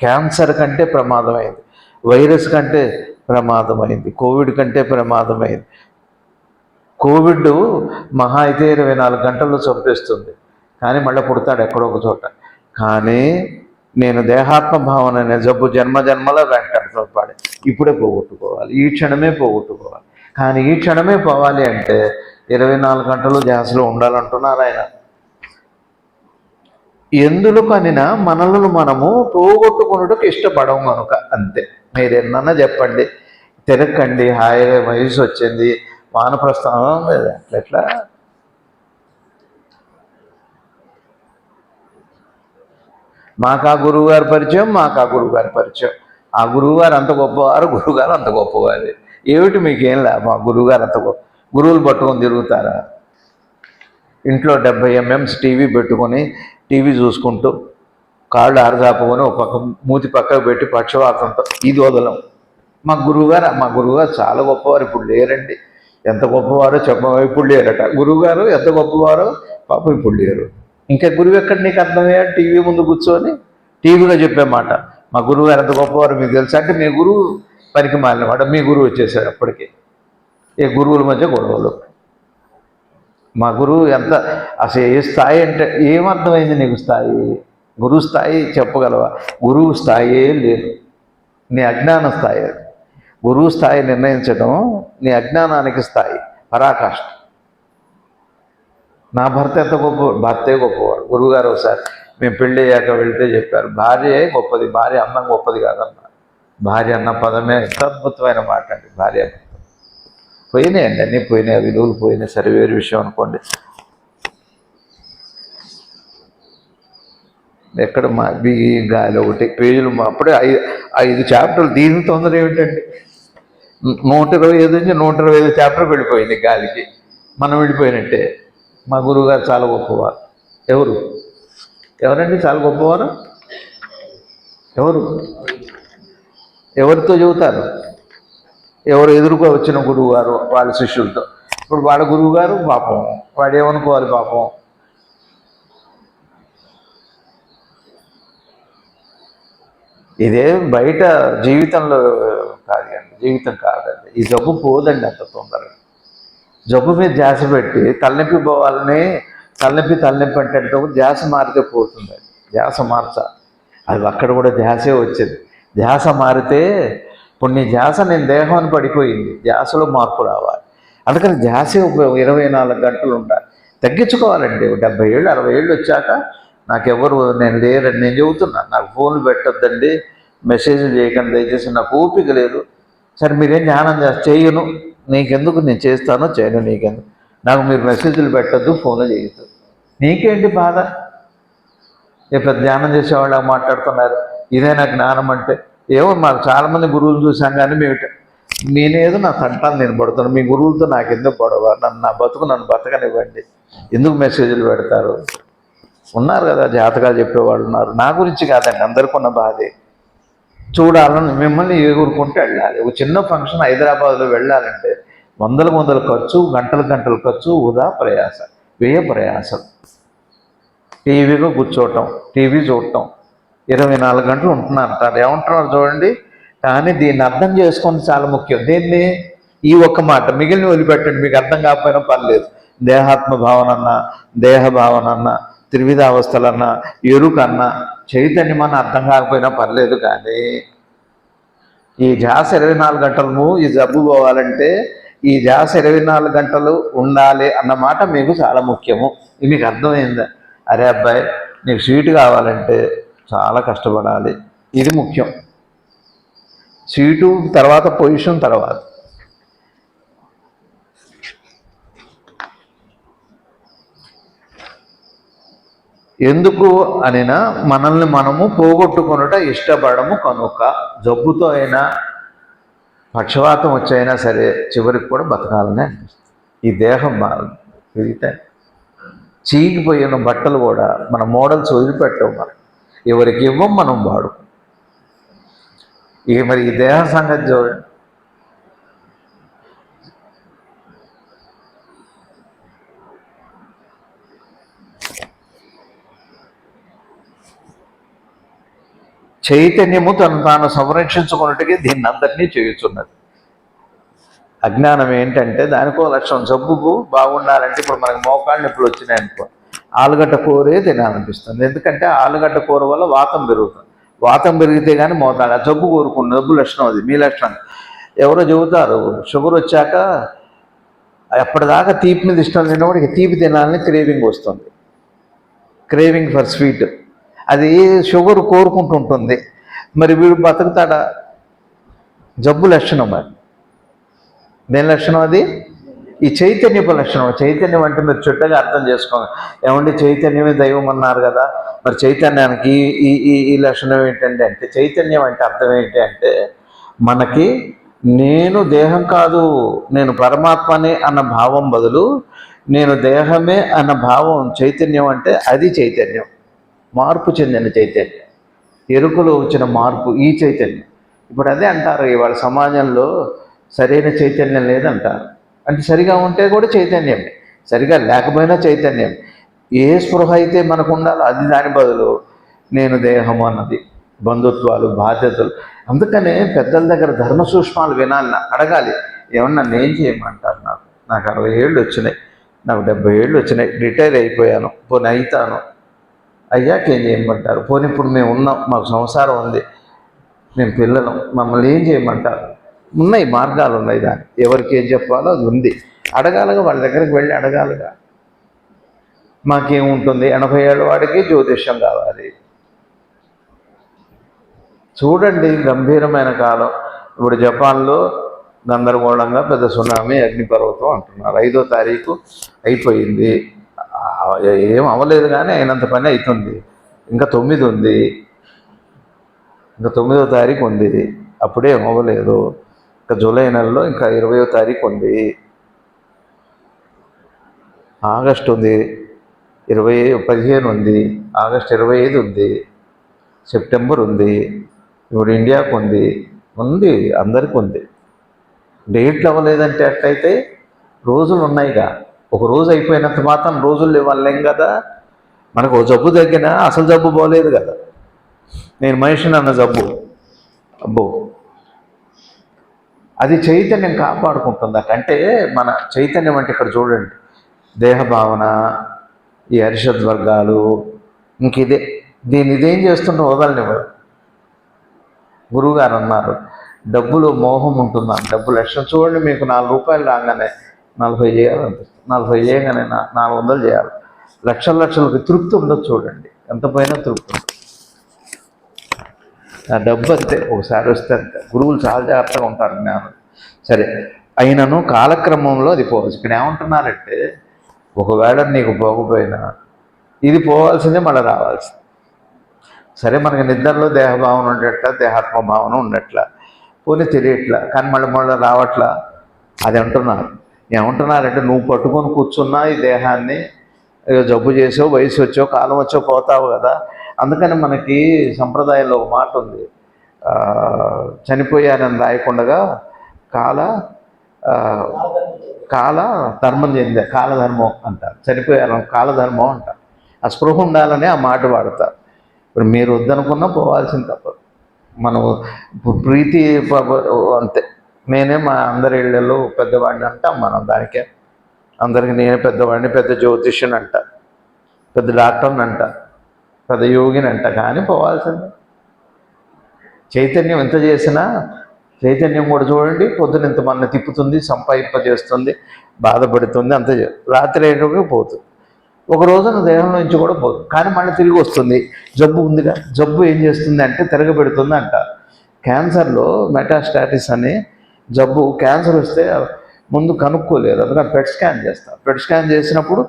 క్యాన్సర్ కంటే ప్రమాదమైంది, వైరస్ కంటే ప్రమాదమైంది, కోవిడ్ కంటే ప్రమాదమైంది. కోవిడ్ మహా అయితే 24 గంటల్లో చంపేస్తుంది, కానీ మళ్ళీ పుడతాడు ఎక్కడో ఒక చోట. కానీ నేను దేహాత్మ భావన అనే జబ్బు జన్మల వెంటాడు. ఇప్పుడే పోగొట్టుకోవాలి, ఈ క్షణమే పోగొట్టుకోవాలి. కానీ ఈ క్షణమే పోవాలి అంటే 24 గంటలు ధ్యాసలో ఉండాలంటున్నారు ఆయన. ఎందులో కనినా మనలను మనము పోగొట్టుకున్నట్టుకు ఇష్టపడము కనుక, అంతే. మీరు ఎన్నన్నా చెప్పండి, తిరగండి, హాయిగా వయసు వచ్చింది, వానప్రస్థానం లేదా ఎట్లా. మాకు ఆ గురువుగారి పరిచయం, మాకు ఆ గురువుగారి పరిచయం. ఆ గురువుగారు అంత గొప్పవారు, గురువుగారు అంత గొప్పవారు. ఏమిటి మీకేం లాభం? ఆ గురువుగారు అంత గొప్ప. గురువులు పట్టుకొని తిరుగుతారా? ఇంట్లో 70 mm టీవీ పెట్టుకొని టీవీ చూసుకుంటూ కాళ్ళు ఆరజాపుకొని ఒక పక్క మూతి పక్కకు పెట్టి పక్షవాతంతో ఇది వదలం. మా గురువుగారు చాలా గొప్పవారు, ఇప్పుడు లేరండి. ఎంత గొప్పవారో ఇప్పుడు లేరట. గురువుగారు ఎంత గొప్పవారో పాపం ఇప్పుడు లేరు. ఇంకా గురువు ఎక్కడ నీకు అర్థమయ్యా? టీవీ ముందు కూర్చొని టీవీలో చెప్పే మాట. మా గురువు గారు ఎంత గొప్పవారు మీకు తెలుసా అంటే మీ గురువు పనికి మాలినమాట. మీ గురువు వచ్చేసాడు అప్పటికి. ఏ గురువుల మధ్య గొడవలు. మా గురువు ఎంత అసలు ఏ స్థాయి అంటే ఏమర్థమైంది నీకు స్థాయి? గురువు స్థాయి చెప్పగలవా? గురువు స్థాయే లేదు, నీ అజ్ఞాన స్థాయి. గురువు స్థాయి నిర్ణయించడం నీ అజ్ఞానానికి స్థాయి, పరాకాష్ఠ. నా భర్త ఎంత గొప్పవాడు? భర్తే గొప్పవాడు. గురువుగారు ఒకసారి మేము పెళ్ళి అయ్యాక వెళ్తే చెప్పారు, భార్యే గొప్పది, భార్య అన్నం గొప్పది కాదన్న. భార్య అన్న పదమే ఎంత అద్భుతమైన మాట అండి. భార్య పోయినాయండి, అన్నీ పోయినాయి, విలువలు పోయినాయి, సరే వేరు విషయం అనుకోండి. ఎక్కడ మా గాలి ఒకటి పేజీలు అప్పుడే 5 చాప్టర్లు. దీని తొందర ఏమిటండి? 125 నుంచి 125 చాప్టర్ వెళ్ళిపోయింది గాలికి. మనం వెళ్ళిపోయినట్టే. మా గురువుగారు చాలా గొప్పవారు. ఎవరండి చాలా గొప్పవారు? ఎవరితో చెబుతారు? ఎవరు ఎదురుగా వచ్చిన గురువు గారు వాళ్ళ శిష్యులతో. ఇప్పుడు వాళ్ళ గురువు గారు పాపం, వాడు ఏమనుకోవాలి పాపం? ఇదేం బయట జీవితంలో కాదండి, జీవితం కాదండి. ఈ జబ్బు పోదండి అంత తొందరగా. జబ్బు మీద ధ్యాస పెట్టి తలనొప్పి పోవాలని, తలనొప్పి అంటే ధ్యాస మారితే పోతుంది. ధ్యాస మార్చాలి. అది అక్కడ కూడా ధ్యాసే వచ్చేది. ధ్యాస మారితే ఇప్పుడు నీ ధ్యాస నేను దేహాన్ని పడిపోయింది, ధ్యాసలో మార్పు రావాలి. అందుకని ధ్యాసే 24 గంటలు ఉండాలి. తగ్గించుకోవాలండి. 70 ఏళ్ళు 60 ఏళ్ళు వచ్చాక నాకెవరు నేను లేరని నేను చెబుతున్నా. నాకు ఫోన్లు పెట్టొద్దండి, మెసేజ్లు చేయకండి దయచేసి, నాకు ఓపిక లేదు. సరే మీరేం ధ్యానం చేయను, నీకెందుకు, నేను చేస్తానో చేయను, నీకెందుకు, నాకు మీరు మెసేజ్లు పెట్టద్దు, ఫోన్లు చేయొద్దు. నీకేంటి బాధ? ఇప్పుడు ధ్యానం చేసేవాళ్ళకి మాట్లాడుతున్నారు. ఇదేనా జ్ఞానం అంటే? ఏమో మాకు చాలామంది గురువులు చూసాం కానీ నేనేదో నా తంటాలు నేను పడుతున్నాను. మీ గురువులతో నాకు ఎందుకు గొడవ? నా బతుకు నన్ను బతకనివ్వండి. ఎందుకు మెసేజ్లు పెడతారు? ఉన్నారు కదా జాతకాలు చెప్పేవాళ్ళు ఉన్నారు. నా గురించి కాదండి, అందరికీ ఉన్న బాధే. చూడాలని మిమ్మల్ని ఎగురుకుంటూ వెళ్ళాలి. ఒక చిన్న ఫంక్షన్ హైదరాబాద్లో వెళ్ళాలంటే వందల ఖర్చు, గంటలు ఖర్చు, వ్యయ ప్రయాసం. టీవీగా కూర్చోవటం, టీవీ చూడటం, 24 గంటలు ఉంటున్నారంటారు. ఏమంటున్నారు చూడండి. కానీ దీన్ని అర్థం చేసుకొని చాలా ముఖ్యం. దీన్ని ఈ ఒక్క మాట మిగిలిన వదిలిపెట్టండి, మీకు అర్థం కాకపోయినా పర్లేదు. దేహాత్మ భావన అన్నా, దేహ భావన అన్నా, త్రివిధ అవస్థలన్నా, ఎరుకన్నా, చైతన్యం అన్న అర్థం కాకపోయినా పర్లేదు. కానీ ఈ ధ్యాస 24 గంటలు, ఈ జబ్బు పోవాలంటే ఈ ధ్యాస 24 గంటలు ఉండాలి అన్నమాట మీకు చాలా ముఖ్యము. ఇది మీకు అర్థమైందా? అరే అబ్బాయి, నీకు స్వీట్ కావాలంటే చాలా కష్టపడాలి, ఇది ముఖ్యం. సీటు తర్వాత పొజిషన్ తర్వాత. ఎందుకు అనినా మనల్ని మనము పోగొట్టుకొనుట ఇష్టపడము కనుక. జబ్బుతో అయినా, పక్షవాతం వచ్చైనా సరే చివరికి కూడా బతకాలని అనిపిస్తుంది. ఈ దేహం పెరిగితే చీకిపోయిన బట్టలు కూడా మన మోడల్స్ వదిలిపెట్టవు. మనం ఎవరికి ఇవ్వం, మనం వాడుకో. ఇక మరి ఈ దేహ సంగతి చూడండి. చైతన్యము తను తాను సంరక్షించుకున్నట్టుగా దీన్ని అందరినీ చేయుచున్నది. అజ్ఞానం ఏంటంటే దానికో లక్షణం. జబ్బుకు బాగుండాలంటే ఇప్పుడు మనకి మోకాళ్ళు నొప్పులు వచ్చినాయి అనుకో, ఆలుగడ్డ కూరే తినాలనిపిస్తుంది. ఎందుకంటే ఆలుగడ్డ కూర వల్ల వాతం పెరుగుతుంది. వాతం పెరిగితే కానీ మోతాడు. ఆ జబ్బు కోరుకున్న జబ్బు లక్షణం అది, మీ లక్షణం. ఎవరో చెబుతారు షుగర్ వచ్చాక ఎప్పటిదాకా తీపి మీద ఇష్టం తిన్నప్పుడు ఇక తీపి తినాలని క్రేవింగ్ వస్తుంది. Craving for sweet. అది షుగర్ కోరుకుంటుంటుంది. మరి వీడు బతుకుతాడా? జబ్బు లక్షణం అది. దేని లక్షణం అది? ఈ చైతన్యపు లక్షణం. చైతన్యం అంటే మీరు చుట్టగా అర్థం చేసుకోండి. ఏమంటే చైతన్యమే దైవం అన్నారు కదా, మరి చైతన్యానికి ఈ లక్షణం ఏంటంటే, అంటే చైతన్యం అంటే అర్థం ఏంటి అంటే, మనకి నేను దేహం కాదు, నేను పరమాత్మనే అన్న భావం బదులు నేను దేహమే అన్న భావం చైతన్యం అంటే అది చైతన్యం, మార్పు చెందిన చైతన్యం, ఎరుకలో వచ్చిన మార్పు ఈ చైతన్యం. ఇప్పుడు అదే అంటారు ఇవాళ సమాజంలో సరైన చైతన్యం లేదంటారు. అంటే సరిగా ఉంటే కూడా చైతన్యమే, సరిగా లేకపోయినా చైతన్యం. ఏ స్పృహ అయితే మనకు ఉండాలో అది దాని బదులు నేను దేహము అన్నది, బంధుత్వాలు, బాధ్యతలు. అందుకనే పెద్దల దగ్గర ధర్మ సూక్ష్మాలు వినాలి, అడగాలి. ఏమన్నా నేను చేయమంటారు? నాకు 60 ఏళ్ళు వచ్చినాయి, నాకు 70 ఏళ్ళు వచ్చినాయి, రిటైర్ అయిపోయాను, పోనీ అవుతాను, అయ్యాక ఏం చేయమంటారు? పోనీ ఇప్పుడు మేము ఉన్నాం, మాకు సంసారం ఉంది, మేము పిల్లలు, మమ్మల్ని ఏం చేయమంటారు? ఉన్నాయి మార్గాలు ఉన్నాయి, దాన్ని ఎవరికి ఏం చెప్పాలో అది ఉంది. అడగాలిగా, వాళ్ళ దగ్గరికి వెళ్ళి అడగాలిగా. మాకేముంటుంది, 80 ఏళ్ళ వాడికి జ్యోతిష్యం కావాలి. చూడండి, గంభీరమైన కాలం. ఇప్పుడు జపాన్లో గందరగోళంగా పెద్ద సునామీ, అగ్నిపర్వతం అంటున్నారు. 5వ తారీఖు అయిపోయింది, ఏం అవ్వలేదు కానీ అయినంత పని అవుతుంది. ఇంకా 9 ఉంది, ఇంకా 9వ తారీఖు ఉంది, అప్పుడే అవ్వలేదు. ఇంకా జూలై నెలలో ఇంకా 20వ తారీఖు ఉంది, ఆగస్టు ఉంది, 15 ఉంది, ఆగస్టు 25 ఉంది, సెప్టెంబర్ ఉంది, ఇప్పుడు ఇండియాకు ఉంది, అందరికీ ఉంది. డేట్లు అవ్వలేదంటే అట్లయితే రోజులు ఉన్నాయిగా. ఒక రోజు అయిపోయినంత మాత్రం రోజులు ఇవ్వలేం కదా. మనకు ఓ జబ్బు తగ్గినా అసలు జబ్బు పోలేదు కదా. నేను మనిషిని అన్న జబ్బు, అబ్బో, అది చైతన్యం కాపాడుకుంటుంది. అంటే మన చైతన్యం అంటే ఇక్కడ చూడండి, దేహభావన, ఈ అరిషద్వర్గాలు, ఇదేం చేస్తుంటే వదలనివ్వదు. గురువుగారు అన్నారు, డబ్బులు మోహం ఉంటుందా? డబ్బు లక్షలు చూడండి, మీకు 4 రూపాయలు రాగానే 40 చేయాలనిపిస్తుంది, 40 చేయగానే 400 చేయాలి. లక్షలకి తృప్తి ఉండదు. చూడండి, ఎంత పోయినా తృప్తి ఉండదు. ఆ డబ్బు అంతే, ఒకసారి వస్తే అంతే. గురువులు చాలా జాగ్రత్తగా ఉంటారు, జ్ఞానం. సరే అయినను కాలక్రమంలో అది పోవచ్చు. ఇక్కడ ఏమంటున్నారంటే, ఒకవేళ నీకు పోకపోయినా ఇది పోవాల్సిందే, మళ్ళీ రావాల్సింది. సరే, మనకి నిద్రలో దేహభావన ఉండేట్లా, దేహాత్మ భావన ఉండట్లా, పోనీ తెలియట్లా, కానీ మళ్ళీ రావట్లా. అది అంటున్నారు. ఏమంటున్నారంటే, నువ్వు పట్టుకొని కూర్చున్నా ఈ దేహాన్ని, జబ్బు చేసావు, వయసు వచ్చావు, కాలం వచ్చావు, పోతావు కదా. అందుకని మనకి సంప్రదాయంలో ఒక మాట ఉంది, చనిపోయానని రాయకుండగా కాల ధర్మం చెందే, కాలధర్మం అంటారు. చనిపోయాను కాలధర్మం అంటారు. ఆ స్పృహ ఉండాలని ఆ మాట వాడతారు. ఇప్పుడు మీరు వద్దనుకున్నా పోవాల్సింది తప్పదు. మనం ప్రీతి అంతే. నేనే మా అందరి ఇళ్లలో పెద్దవాడిని అంటాం మనం. దానికే అందరికి నేనే పెద్దవాడిని, పెద్ద జ్యోతిష్యుని అంట, పెద్ద డాక్టర్ని అంట, పెద్ద యోగిని అంట, కానీ పోవాల్సిందే. చైతన్యం ఎంత చేసినా, చైతన్యం కూడా చూడండి, పొద్దున ఇంతమంది తిప్పుతుంది, సంపాదింపజేస్తుంది, బాధపడుతుంది, అంత రాత్రి అయ్యేటప్పుడు పోతుంది. ఒక రోజున దేహంలో నుంచి కూడా పోదు, కానీ మళ్ళీ తిరిగి వస్తుంది. జబ్బు ఉందిగా, జబ్బు ఏం చేస్తుంది అంటే తిరగబెడుతుంది అంట. క్యాన్సర్లో మెటాస్టాటిస్ అని జబ్బు, క్యాన్సర్ వస్తే ముందు కనుక్కోలేదు, అందుకని పెట్ స్కాన్ చేస్తారు. పెట్ స్కాన్ చేసినప్పుడు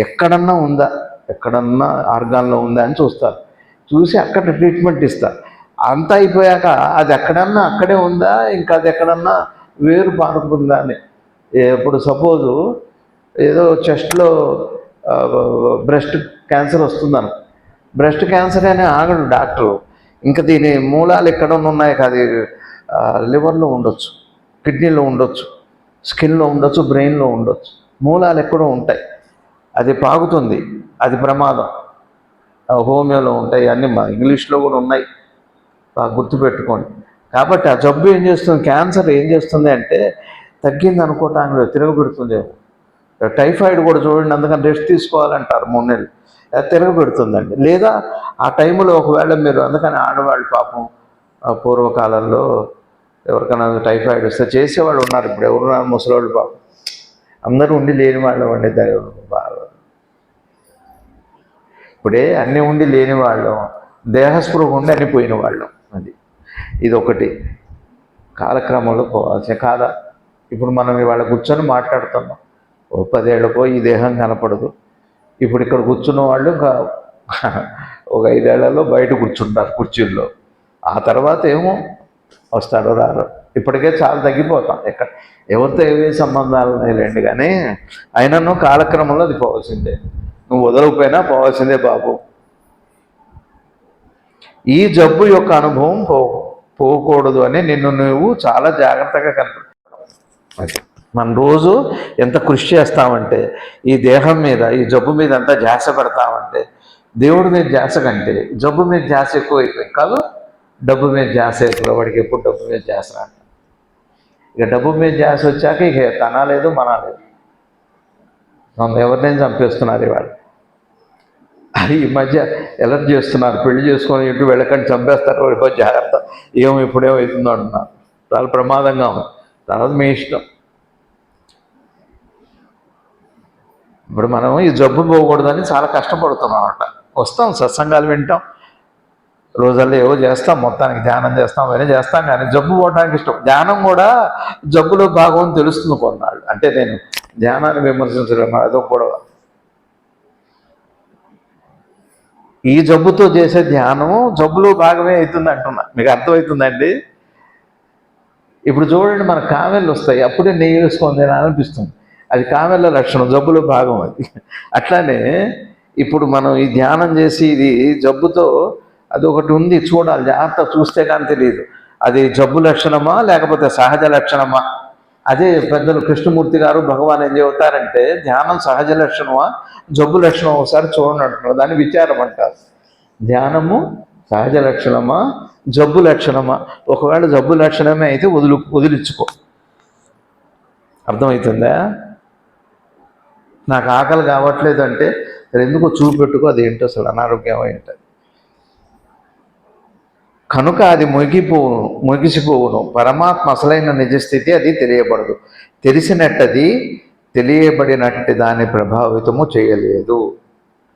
ఎక్కడన్నా ఉందా, ఎక్కడన్నా ఆర్గాన్లో ఉందా అని చూస్తారు. చూసి అక్కడ ట్రీట్మెంట్ ఇస్తారు. అంతా అయిపోయాక అది ఎక్కడన్నా అక్కడే ఉందా, ఇంకా అది ఎక్కడన్నా వేరు పారుతుందా అని. ఇప్పుడు సపోజు ఏదో చెస్ట్లో బ్రెస్ట్ క్యాన్సర్ వస్తుందను, బ్రెస్ట్ క్యాన్సర్ అని ఆగడు డాక్టరు. ఇంకా దీని మూలాలు ఎక్కడన్నా ఉన్నాయి కాదు, లివర్లో ఉండొచ్చు, కిడ్నీలో ఉండొచ్చు, స్కిన్లో ఉండొచ్చు, బ్రెయిన్లో ఉండొచ్చు, మూలాలు ఎక్కడో ఉంటాయి. అది పాకుతుంది, అది ప్రమాదం. హోమియోలో ఉంటాయి, అన్నీ ఇంగ్లీష్లో కూడా ఉన్నాయి, గుర్తుపెట్టుకోండి. కాబట్టి ఆ జబ్బు ఏం చేస్తుంది, క్యాన్సర్ ఏం చేస్తుంది అంటే తగ్గింది అనుకోవటానికి తిరగబెడుతుంది. టైఫాయిడ్ కూడా చూడండి, అందుకని రెస్ట్ తీసుకోవాలంటారు 3 నెలలు, తిరగబెడుతుందండి. లేదా ఆ టైంలో ఒకవేళ మీరు, అందుకని ఆడవాళ్ళు పాపం పూర్వకాలంలో ఎవరికైనా టైఫాయిడ్ వస్తే చేసేవాళ్ళు ఉన్నారు. ఇప్పుడు ఎవరున్నారు, ముసలివాళ్ళు పాపం. అందరూ ఉండి లేని వాళ్ళు అండి, బాగా. ఇప్పుడే అన్నీ ఉండి లేని వాళ్ళం, దేహస్పృహ ఉండి అన్ని పోయిన వాళ్ళం. అది ఇదొకటి కాలక్రమంలో పోవాల్సిన కాదా. ఇప్పుడు మనం ఇవాళ కూర్చొని మాట్లాడుతున్నాం, ఓ 10 ఏళ్ళకో ఈ దేహం కనపడదు. ఇప్పుడు ఇక్కడ కూర్చున్న వాళ్ళు ఇంకా ఒక 5 ఏళ్లలో బయట కూర్చుంటారు కుర్చీల్లో. ఆ తర్వాత ఏమో వస్తాడో రారో. ఇప్పటికే చాలా తగ్గిపోతాం. ఎవరితో ఏవే సంబంధాలు లేండి, కానీ అయినను కాలక్రమంలో అది పోవాల్సిందే. నువ్వు వదలకపోయినా పోవాల్సిందే బాబు. ఈ జబ్బు యొక్క అనుభవం పోకూడదు అని నిన్ను నువ్వు చాలా జాగ్రత్తగా కనిపెట్టాలి. మనం రోజు ఎంత కృషి చేస్తామంటే ఈ దేహం మీద, ఈ జబ్బు మీద ఎంత ధ్యాస పెడతామంటే, దేవుడి మీద ధ్యాస కంటే జబ్బు మీద ధ్యాస ఎక్కువైపోయింది కాదు. డబ్బు మీద ధ్యాస ఎక్కువ, వాడికి ఎప్పుడు డబ్బు మీద ధ్యాస రాక, ఇక డబ్బు మీద ధ్యాస వచ్చాక ఇక తనాలేదు మనాలేదు. మనం ఎవరినైనా చంపేస్తున్నారు ఇవాళ. అది ఈ మధ్య ఎలర్ట్ చేస్తున్నారు, పెళ్లి చేసుకొని ఇటు వెళ్ళకండి చంపేస్తారు, వాడిపో జాగ్రత్త, ఏమో ఇప్పుడేమో అవుతుందో అంటున్నారు. చాలా ప్రమాదంగా ఉంది. తర్వాత మీ ఇష్టం. ఇప్పుడు మనం ఈ జబ్బు పోకూడదని చాలా కష్టపడుతున్నాం అన్నమాట. వస్తాం, సత్సంగాలు వింటాం, రోజుల్లో ఏవో చేస్తాం, మొత్తానికి ధ్యానం చేస్తాం, అవన్నీ చేస్తాం, కానీ జబ్బు పోవడానికి ఇష్టం. ధ్యానం కూడా జబ్బులో భాగం తెలుస్తుంది కొన్నాళ్ళు. అంటే నేను ధ్యానాన్ని విమర్శించడం అదో గొడవ. ఈ జబ్బుతో చేసే ధ్యానం జబ్బులో భాగమే అవుతుంది అంటున్నా. మీకు అర్థమవుతుందండి? ఇప్పుడు చూడండి, మన కామెళ్ళు వస్తాయి, అప్పుడే నెయ్యి వేసుకొని అనిపిస్తుంది. అది కామెళ్ళ లక్షణం, జబ్బులో భాగం అది. అట్లానే ఇప్పుడు మనం ఈ ధ్యానం చేసి ఇది జబ్బుతో అది ఒకటి ఉంది, చూడాలి, జాగ్రత్త చూస్తే కానీ తెలియదు అది జబ్బు లక్షణమా లేకపోతే సహజ లక్షణమా. అదే పెద్దలు కృష్ణమూర్తి గారు భగవాన్ ఏం చెబుతారంటే, ధ్యానం సహజ లక్షణమా జబ్బు లక్షణం ఒకసారి చూడండి అంటున్నారు. దాన్ని విచారం అంటారు. ధ్యానము సహజ లక్షణమా జబ్బు లక్షణమా? ఒకవేళ జబ్బు లక్షణమే అయితే వదిలించుకో. అర్థమవుతుందా? నాకు ఆకలి కావట్లేదు అంటే ఎందుకో చూపెట్టుకో, అది ఏంటో అసలు అనారోగ్యం ఏంటది. కనుక అది ముగిసిపోవును. పరమాత్మ అసలైన నిజస్థితి అది తెలియబడదు. తెలిసినట్టది తెలియబడినట్టు దాన్ని ప్రభావితము చేయలేదు.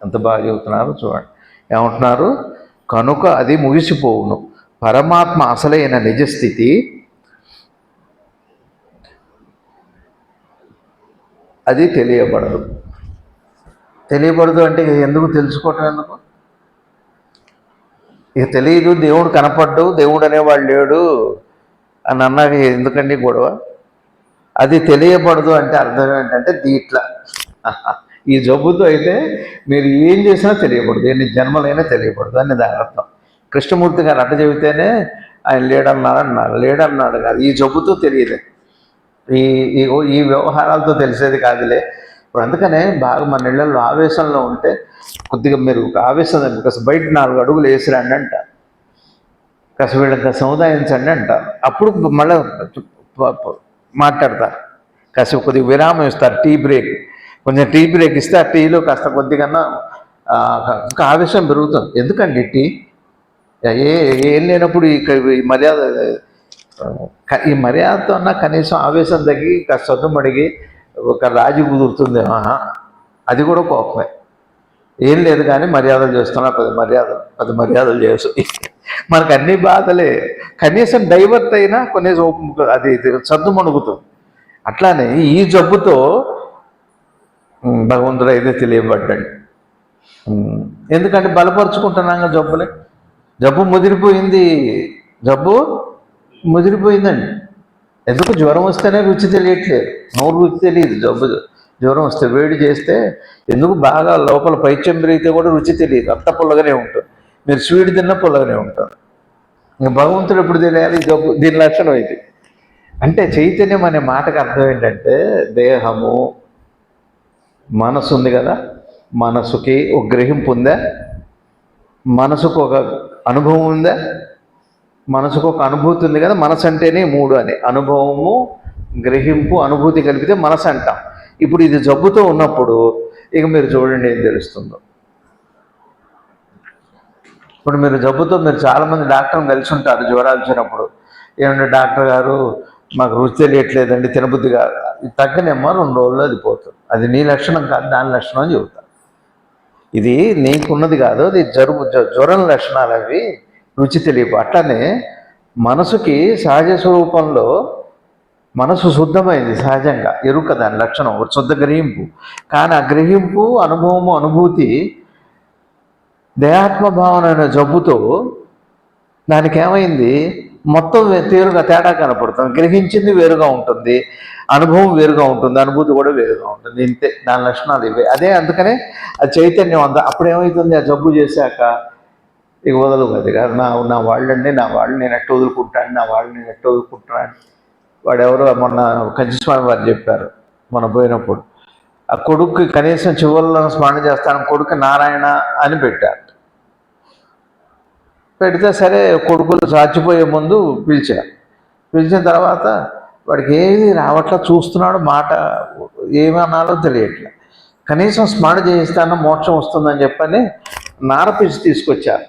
ఎంత బాగా చెబుతున్నారు చూడండి. ఏమంటున్నారు? కనుక అది ముగిసిపోవును. పరమాత్మ అసలైన నిజస్థితి అది తెలియబడదు. తెలియబడదు అంటే ఎందుకు తెలుసుకోవటం ఎందుకు? ఇక తెలియదు, దేవుడు కనపడ్డు, దేవుడు అనేవాడు లేడు అని అన్నాక ఎందుకండి గొడవ? అది తెలియబడదు అంటే అర్థం ఏంటంటే దీట్లా ఈ జబ్బుతో అయితే మీరు ఏం చేసినా తెలియబడదు, ఎన్ని జన్మలైనా తెలియబడదు అని దాని అర్థం. కృష్ణమూర్తి గారు అట్ట చెబితేనే ఆయన లేడన్నాడు కాదు, ఈ జబ్బుతో తెలియదు, ఈ ఈ వ్యవహారాలతో తెలిసేది కాదులే. ఇప్పుడు అందుకనే బాగా మన ఇళ్లలో ఆవేశంలో ఉంటే కొద్దిగా మీరు ఆవేశం కాస్త బయట 4 అడుగులు వేసిరండి అంట, కాస్త వీళ్ళకి సముదాయించండి అంటారు. అప్పుడు మళ్ళీ మాట్లాడతారు, కాసేపు కొద్దిగా విరామం ఇస్తారు, టీ బ్రేక్. కొంచెం టీ బ్రేక్ ఇస్తే ఆ టీలో కాస్త కొద్దిగా ఇంకా ఆవేశం పెరుగుతుంది. ఎందుకండి టీ ఏం లేనప్పుడు ఈ మర్యాద, ఈ మర్యాదతో అన్నా కనీసం ఆవేశం తగ్గి కాస్త సొద్దుమడిగి ఒక రాజీ కుదురుతుందేమో, అది కూడా కోపమే. ఏం లేదు కానీ మర్యాదలు చేస్తున్నా, 10 మర్యాదలు చేసు. మనకు అన్ని బాధలే, కనీసం డైవర్ట్ అయినా కనీసం అది సద్దుమణుగుతుంది. అట్లానే ఈ జబ్బుతో భగవంతుడు అయితే తెలియబడ్డాడు. ఎందుకంటే బలపరుచుకుంటున్నాగా జబ్బు ముదిరిపోయిందండి. ఎందుకు? జ్వరం వస్తేనే రుచి తెలియట్లేదు, నోరు రుచి తెలియదు. జ్వరం వస్తే వేడి చేస్తే ఎందుకు బాగా లోపల పైత్యం పెరిగితే కూడా రుచి తెలియదు, అంత పుల్లగానే ఉంటుంది. మీరు స్వీట్ తిన్నా పుల్లగానే ఉంటారు. ఇంకా భగవంతుడు ఎప్పుడు తెలియాలి? దీని లక్షణం ఇది. అంటే చైతన్యం అనే మాటకు అర్థం ఏంటంటే, దేహము మనసు ఉంది కదా, మనసుకి ఒక గ్రహింపు ఉందా, మనసుకు ఒక అనుభవం ఉందా, మనసుకు ఒక అనుభూతి ఉంది కదా. మనసు అంటేనే 3 అని, అనుభవము, గ్రహింపు, అనుభూతి కలిపితే మనసు అంటాం. ఇప్పుడు ఇది జబ్బుతో ఉన్నప్పుడు ఇక మీరు చూడండి ఏం తెలుస్తుందో. ఇప్పుడు మీరు జబ్బుతో చాలామంది డాక్టర్ని కలిసి ఉంటారు జ్వరాలు వచ్చినప్పుడు. ఏమంటే డాక్టర్ గారు మాకు రుచి తెలియట్లేదండి, తినబుద్ధి కాదు. ఇది తగ్గనేమో 2 రోజుల్లో అది పోతుంది. అది నీ లక్షణం కాదు, దాని లక్షణం అని చెబుతారు. ఇది నీకున్నది కాదు, అది జ్వరం లక్షణాలు అవి, రుచి తెలియదు. అట్లానే మనసుకి సహజ స్వరూపంలో మనసు శుద్ధమైంది, సహజంగా ఎరుక దాని లక్షణం, శుద్ధ గ్రహింపు. కానీ ఆ గ్రహింపు, అనుభవము, అనుభూతి దేహాత్మ భావన అనే జబ్బుతో దానికి ఏమైంది? మొత్తం తీరుగా తేడా కనపడుతుంది. గ్రహించింది వేరుగా ఉంటుంది, అనుభవం వేరుగా ఉంటుంది, అనుభూతి కూడా వేరుగా ఉంటుంది. ఇంతే, దాని లక్షణాలు ఇవే. అదే అందుకనే ఆ చైతన్యం అంతా అప్పుడేమవుతుంది, ఆ జబ్బు చేశాక ఇక వదలు అది కాదు. నా వాళ్ళండి, నా వాళ్ళు నేను ఎట్ట వదులుకుంటాను, నా వాళ్ళు నేను ఎట్ట వదులుకుంటాను. వాడెవరో మొన్న కంచిస్వామి వారు చెప్పారు మనం పోయినప్పుడు, ఆ కొడుక్కి కనీసం చివరిలో స్మరణ చేస్తాను, కొడుకు నారాయణ అని పెట్టారు. పెడితే సరే కొడుకులు చచ్చిపోయే ముందు పిలిచిన తర్వాత వాడికి ఏది రావట్లా, చూస్తున్నాడు, మాట ఏమన్నాలో తెలియట్లే. కనీసం స్మరణ చేయిస్తాను మోక్షం వస్తుందని చెప్పని నారపీసి తీసుకొచ్చారు.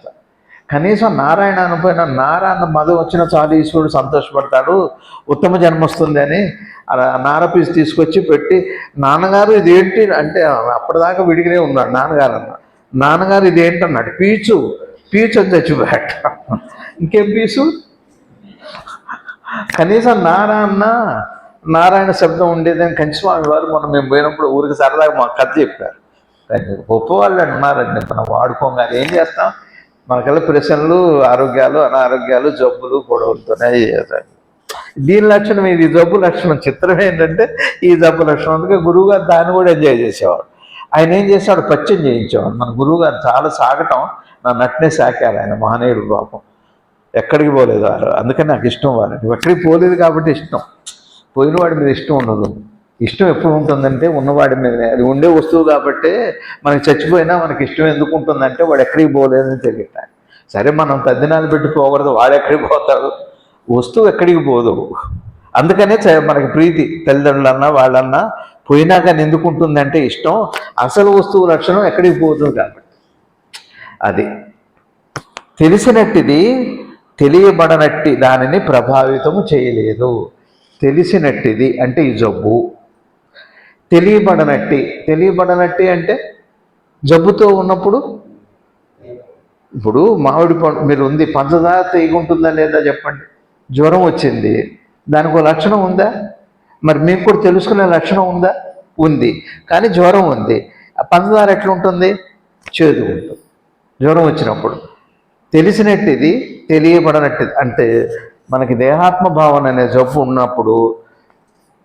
కనీసం నారాయణ అనిపోయిన నారాయణ మదం వచ్చిన చాలు ఈశ్వరుడు సంతోషపడతాడు, ఉత్తమ జన్మ వస్తుంది అని నారపీసి తీసుకొచ్చి పెట్టి, నాన్నగారు ఇదేంటి అంటే అప్పటిదాకా విడిగినే ఉన్నాడు నాన్నగారు అన్న. నాన్నగారు ఇదేంటన్నాడు, పీచు అని చచ్చిపోయాట. ఇంకేం పీసు? కనీసం నారాయణ శబ్దం ఉండేదని కంచిస్వామి వారు మనం మేము పోయినప్పుడు ఊరికి సరదాగా మాకు కథ చెప్పారు. గొప్పవాళ్ళు అంటున్నారండి, మనం వాడుకోగానే ఏం చేస్తాం, మనకల్లా ప్రశ్నలు, ఆరోగ్యాలు, అనారోగ్యాలు, జబ్బులు, గొడవలతోనే చేస్తాయి. దీని లక్షణం ఇది, జబ్బు లక్షణం. చిత్రం ఏంటంటే ఈ జబ్బు లక్షణం. అందుకే గురువుగారు దాన్ని కూడా ఎంజాయ్ చేసేవాడు. ఆయన ఏం చేసేవాడు, పచ్చం చేయించేవాడు. మన గురువుగారు చాలా సాగటం, నా నట్నే సాకారు ఆయన, మహనీయుడు పాపం. ఎక్కడికి పోలేదు వారు, అందుకని నాకు ఇష్టం వారు. ఎక్కడికి పోలేదు కాబట్టి ఇష్టం. పోయిన వాడి మీద ఇష్టం ఉండదు. ఇష్టం ఎప్పుడు ఉంటుందంటే ఉన్నవాడి మీదనే. అది ఉండే వస్తువు కాబట్టి మనకి చచ్చిపోయినా మనకి ఇష్టం ఎందుకు ఉంటుందంటే వాడు ఎక్కడికి పోలేదని తెలియట. సరే మనం తద్దినాలు పెట్టి పోకూడదు, వాడు ఎక్కడికి పోతాడు, వస్తువు ఎక్కడికి పోదు. అందుకనే మనకి ప్రీతి, తల్లిదండ్రులన్నా వాళ్ళన్నా పోయినా కానీ ఎందుకు ఉంటుందంటే ఇష్టం, అసలు వస్తువు లక్షణం ఎక్కడికి పోతుంది కాబట్టి. అది తెలిసినట్టిది తెలియబడనట్టి దానిని ప్రభావితము చేయలేదు. తెలిసినట్టిది అంటే ఈ జబ్బు, తెలియబడనట్టి అంటే జబ్బుతో ఉన్నప్పుడు. ఇప్పుడు మామిడి పండు మీరు ఉంది, పంచదార తీగుంటుందా లేదా చెప్పండి. జ్వరం వచ్చింది, దానికి ఒక లక్షణం ఉందా? మరి మీకు కూడా తెలుసుకునే లక్షణం ఉందా? ఉంది. కానీ జ్వరం ఉంది, పంచదార ఎట్లుంటుంది? చేదు ఉంటుంది జ్వరం వచ్చినప్పుడు. తెలిసినట్టిది తెలియబడనట్టు అంటే మనకి దేహాత్మ భావన అనే జబ్బు ఉన్నప్పుడు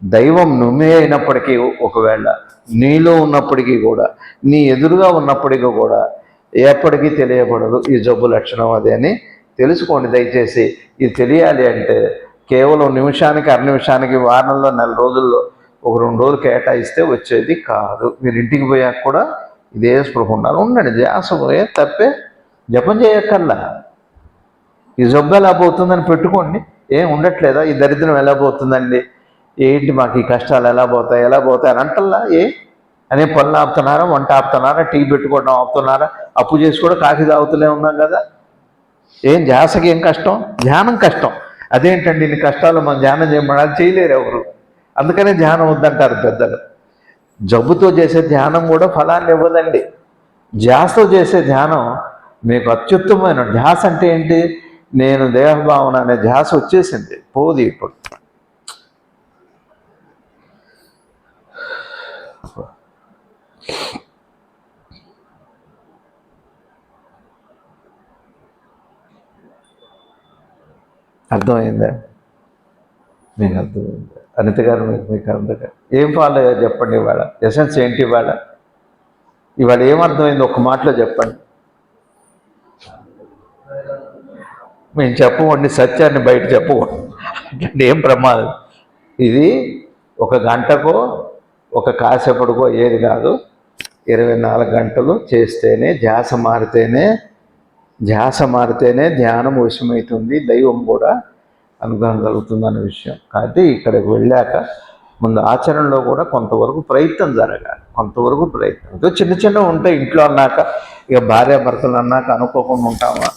దైవం నువ్వే అయినప్పటికీ, ఒకవేళ నీలో ఉన్నప్పటికీ కూడా, నీ ఎదురుగా ఉన్నప్పటికీ కూడా ఎప్పటికీ తెలియబడదు ఈ జబ్బు లక్షణం. అదే అని తెలుసుకోండి దయచేసి. ఇది తెలియాలి అంటే కేవలం నిమిషానికి, అర నిమిషానికి, వారంలో, నెల రోజుల్లో ఒక 2 రోజులు కేటాయిస్తే వచ్చేది కాదు. మీరు ఇంటికి పోయాక కూడా ఇదే స్పృహ ఉండండి. ధ్యాస పోయే తప్పే, జపం చేయక్కర్లా. ఈ జబ్బు ఎలా పోతుందని పెట్టుకోండి. ఏం ఉండట్లేదా? ఈ దరిద్రం ఎలా పోతుందండి, ఏంటి మాకు ఈ కష్టాలు ఎలా పోతాయి అని అంటల్లా. అనే పనులు ఆపుతున్నారా, వంట ఆపుతున్నారా, టీ పెట్టుకోవడం ఆపుతున్నారా, అప్పు చేసి కూడా కాఫీ తాగుతూనే ఉన్నాం కదా. ఏం ధ్యాసకి ఏం కష్టం? ధ్యానం కష్టం. అదేంటండి ఇన్ని కష్టాలు మనం ధ్యానం చేయమని చేయలేరు ఎవరు. అందుకనే ధ్యానం వద్దంటారు పెద్దలు. జబ్బుతో చేసే ధ్యానం కూడా ఫలాన్ని ఇవ్వదండి. ధ్యాసతో చేసే ధ్యానం మీకు అత్యుత్తమైన. ధ్యాస అంటే ఏంటి? నేను దేహభావన అనే ధ్యాస వచ్చేసింది, పోదు ఇప్పుడు. అర్థమైందా? మీకు అర్థమైందా? అనిత గారు మీకు అర్థం ఏం ఫాలో అయ్యారు చెప్పండి. ఇవాళ ఎసెన్స్ ఏంటి? ఇవాళ ఏమర్థమైంది ఒక్క మాటలో చెప్పండి. మేము చెప్పవండి, సత్యాన్ని బయట చెప్పకూడదు. అంటే ఏం ప్రమాదం. ఇది 1 గంటకో 1 కాసేపటికో ఏది కాదు, 24 గంటలు చేస్తేనే, ధ్యాస మారితేనే ధ్యానం వశమవుతుంది, దైవం కూడా అనుగ్రహం కలుగుతుందన్న విషయం. కాబట్టి ఇక్కడికి వెళ్ళాక ముందు ఆచరణలో కూడా కొంతవరకు ప్రయత్నం జరగాలి. చిన్న చిన్నవి ఉంటాయి ఇంట్లో అన్నాక. ఇక భార్యాభర్తలు అన్నాక అనుకోకుండా ఉంటామా?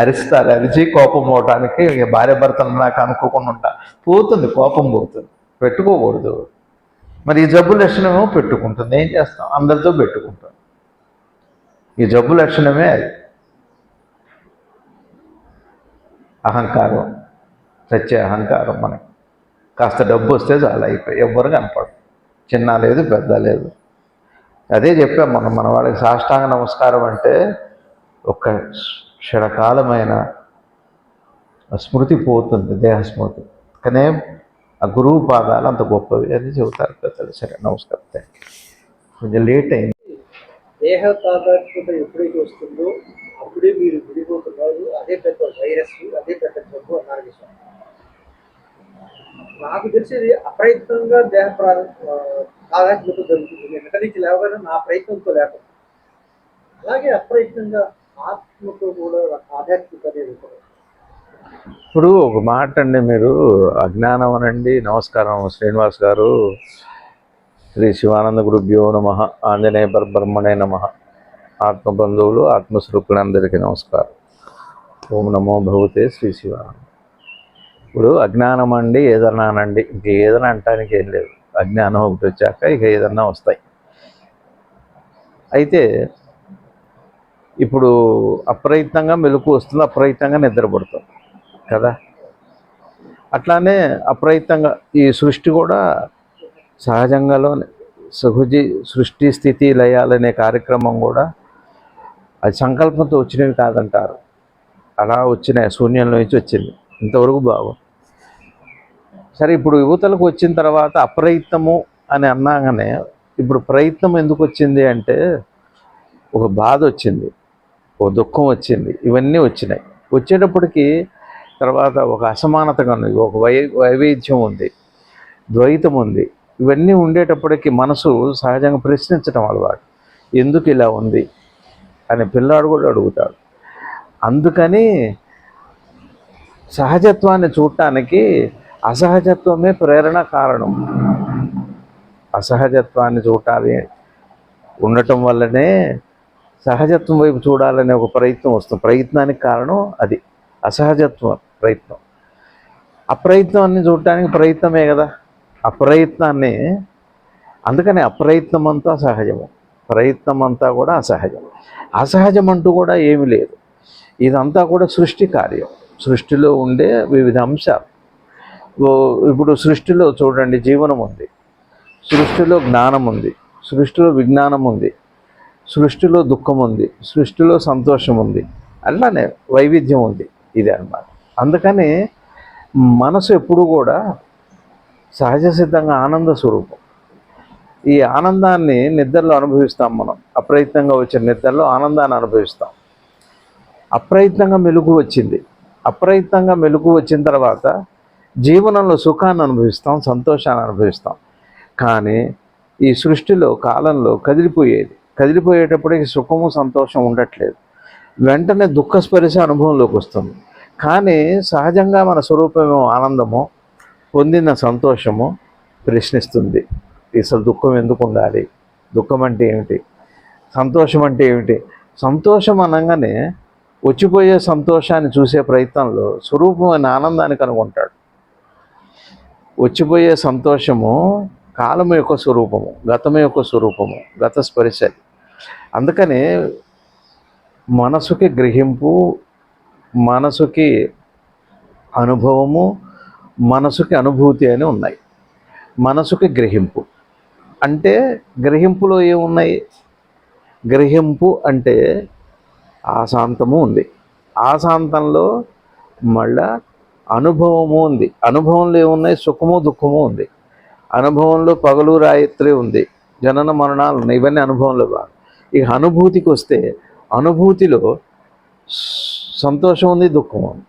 అరిచి కోపం పోవటానికి. ఇక భార్యాభర్తలు అన్నాక అనుకోకుండా పోతుంది, కోపం పోతుంది, పెట్టుకోకూడదు. మరి ఈ జబ్బు లక్షణమేమో పెట్టుకుంటుంది. ఏం చేస్తాం? అందరితో పెట్టుకుంటాం. ఈ జబ్బు లక్షణమే అది. అహంకారం, సత్య అహంకారం. మనకి కాస్త డబ్బు వస్తే చాలా అయిపోయి, ఎవ్వరు కనపడదు. చిన్న లేదు, పెద్ద లేదు. అదే చెప్పాం మన వాళ్ళకి సాష్టాంగ నమస్కారం అంటే ఒక క్షణకాలమైన ఆ స్మృతి పోతుంది, దేహస్మృతి. కానీ ఆ గురువు పాదాలు అంత గొప్పవి అని చెబుతారు పెద్దలు. సరే, నమస్కారం, థ్యాంక్ యూ. కొంచెం లేట్ అయింది. దేహ తాదాత్మ్యత ఎప్పుడైతే వస్తుందో అప్పుడే మీరు విడిపోతున్నారు, అదే పెద్ద వైరస్, అదే పెద్ద జబ్బు అన్నారు విషయం. నాకు తెలిసేది అప్రయత్నంగా దేహ తాదాత్మ్యత జరుగుతుంది. వెనక నుంచి లేవగానే నా ప్రయత్నంతో లేకుండా, అలాగే అప్రయత్నంగా ఆత్మతో కూడా ఆధ్యాత్మికత అనేది కూడా. ఇప్పుడు ఒక మాట అండి, మీరు అజ్ఞానం అనండి. నమస్కారం శ్రీనివాస్ గారు. శ్రీ శివానంద గురుభ్యో నమః. ఆంజనేయ పరబ్రహ్మణే నమః. ఆత్మబంధువులు, ఆత్మస్వరూపులందరికీ నమస్కారం. ఓం నమో భగవతే శ్రీ శివానంద. ఇప్పుడు అజ్ఞానం అండి, ఏదన్నా అనండి, ఇంక ఏదైనా అంటానికి ఏం లేదు. అజ్ఞానం ఒకటి వచ్చాక ఇక ఏదన్నా వస్తాయి. అయితే ఇప్పుడు అప్రయత్నంగా మెలకు వస్తుంది, అప్రయత్నంగా నిద్రపడుతుంది కదా. అట్లానే అప్రయత్నంగా ఈ సృష్టి కూడా సహజంగాలోనే సృష్టి స్థితి లయాలనే కార్యక్రమం కూడా అది సంకల్పంతో వచ్చినవి కాదంటారు. అలా వచ్చినాయి, శూన్యంలో నుంచి వచ్చింది. ఇంతవరకు బాగు. సరే, ఇప్పుడు యువతలకు వచ్చిన తర్వాత అప్రయత్నము అని అన్నాగానే ఇప్పుడు ప్రయత్నం ఎందుకు వచ్చింది అంటే ఒక బాధ వచ్చింది, ఒక దుఃఖం వచ్చింది, ఇవన్నీ వచ్చినాయి. వచ్చేటప్పటికి తర్వాత ఒక అసమానతగా ఉంది, ఒక వైవిధ్యం ఉంది, ద్వైతం ఉంది. ఇవన్నీ ఉండేటప్పటికి మనసు సహజంగా ప్రశ్నించడం అలవాటు. ఎందుకు ఇలా ఉంది అని పిల్లాడు కూడా అడుగుతాడు. అందుకని సహజత్వాన్ని చూడటానికి అసహజత్వమే ప్రేరణ కారణం. అసహజత్వాన్ని చూడాలి ఉండటం వల్లనే సహజత్వం వైపు చూడాలనే ఒక ప్రయత్నం వస్తుంది. ప్రయత్నానికి కారణం అది అసహజత్వం, ప్రయత్నం. అప్రయత్నాన్ని చూడటానికి ప్రయత్నమే కదా అప్రయత్నాన్ని. అందుకని అప్రయత్నం అంతా సహజము, ప్రయత్నం అంతా కూడా అసహజం. అసహజం అంటూ కూడా ఏమీ లేదు. ఇదంతా కూడా సృష్టి కార్యం, సృష్టిలో ఉండే వివిధ అంశాలు. ఇప్పుడు సృష్టిలో చూడండి, జీవనం ఉంది, సృష్టిలో జ్ఞానం ఉంది, సృష్టిలో విజ్ఞానం ఉంది, సృష్టిలో దుఃఖం ఉంది, సృష్టిలో సంతోషం ఉంది, అలానే వైవిధ్యం ఉంది. ఇది అన్నమాట. అందుకని మనసు ఎప్పుడు కూడా సహజ సిద్ధంగా ఆనంద స్వరూపం. ఈ ఆనందాన్ని నిద్రలో అనుభవిస్తాం మనం. అప్రయత్నంగా వచ్చిన నిద్రలో ఆనందాన్ని అనుభవిస్తాం. అప్రయత్నంగా మెలుగు వచ్చింది, అప్రయత్నంగా మెలుగు వచ్చిన తర్వాత జీవనంలో సుఖాన్ని అనుభవిస్తాం, సంతోషాన్ని అనుభవిస్తాం. కానీ ఈ సృష్టిలో కాలంలో కదిలిపోయేటప్పటికి సుఖము సంతోషం ఉండట్లేదు. వెంటనే దుఃఖస్పరిశ అనుభవంలోకి వస్తుంది. కానీ సహజంగా మన స్వరూపమేమో ఆనందము, పొందిన సంతోషము ప్రశ్నిస్తుంది. అసలు దుఃఖం ఎందుకు ఉండాలి, దుఃఖం అంటే ఏమిటి, సంతోషం అంటే ఏమిటి. సంతోషం అనగానే వచ్చిపోయే సంతోషాన్ని చూసే ప్రయత్నంలో స్వరూపమైన ఆనందాన్ని కనుగొంటాడు. వచ్చిపోయే సంతోషము కాలం యొక్క స్వరూపము, గతం యొక్క స్వరూపము, గత స్పరిశ. అందుకని మనసుకి గ్రహింపు, మనసుకి అనుభవము, మనసుకి అనుభూతి అని ఉన్నాయి. మనసుకి గ్రహింపు అంటే, గ్రహింపులో ఏమున్నాయి? గ్రహింపు అంటే ఆశాంతము ఉంది, ఆశాంతంలో మళ్ళా అనుభవము ఉంది, అనుభవంలో ఏమున్నాయి? సుఖము దుఃఖము ఉంది, అనుభవంలో పగలు రాత్రి ఉంది, జనన మరణాలు ఉన్నాయి. ఇవన్నీ అనుభవంలో భాగం. ఇక అనుభూతికి వస్తే అనుభూతిలో సంతోషం ఉంది, దుఃఖం ఉంది.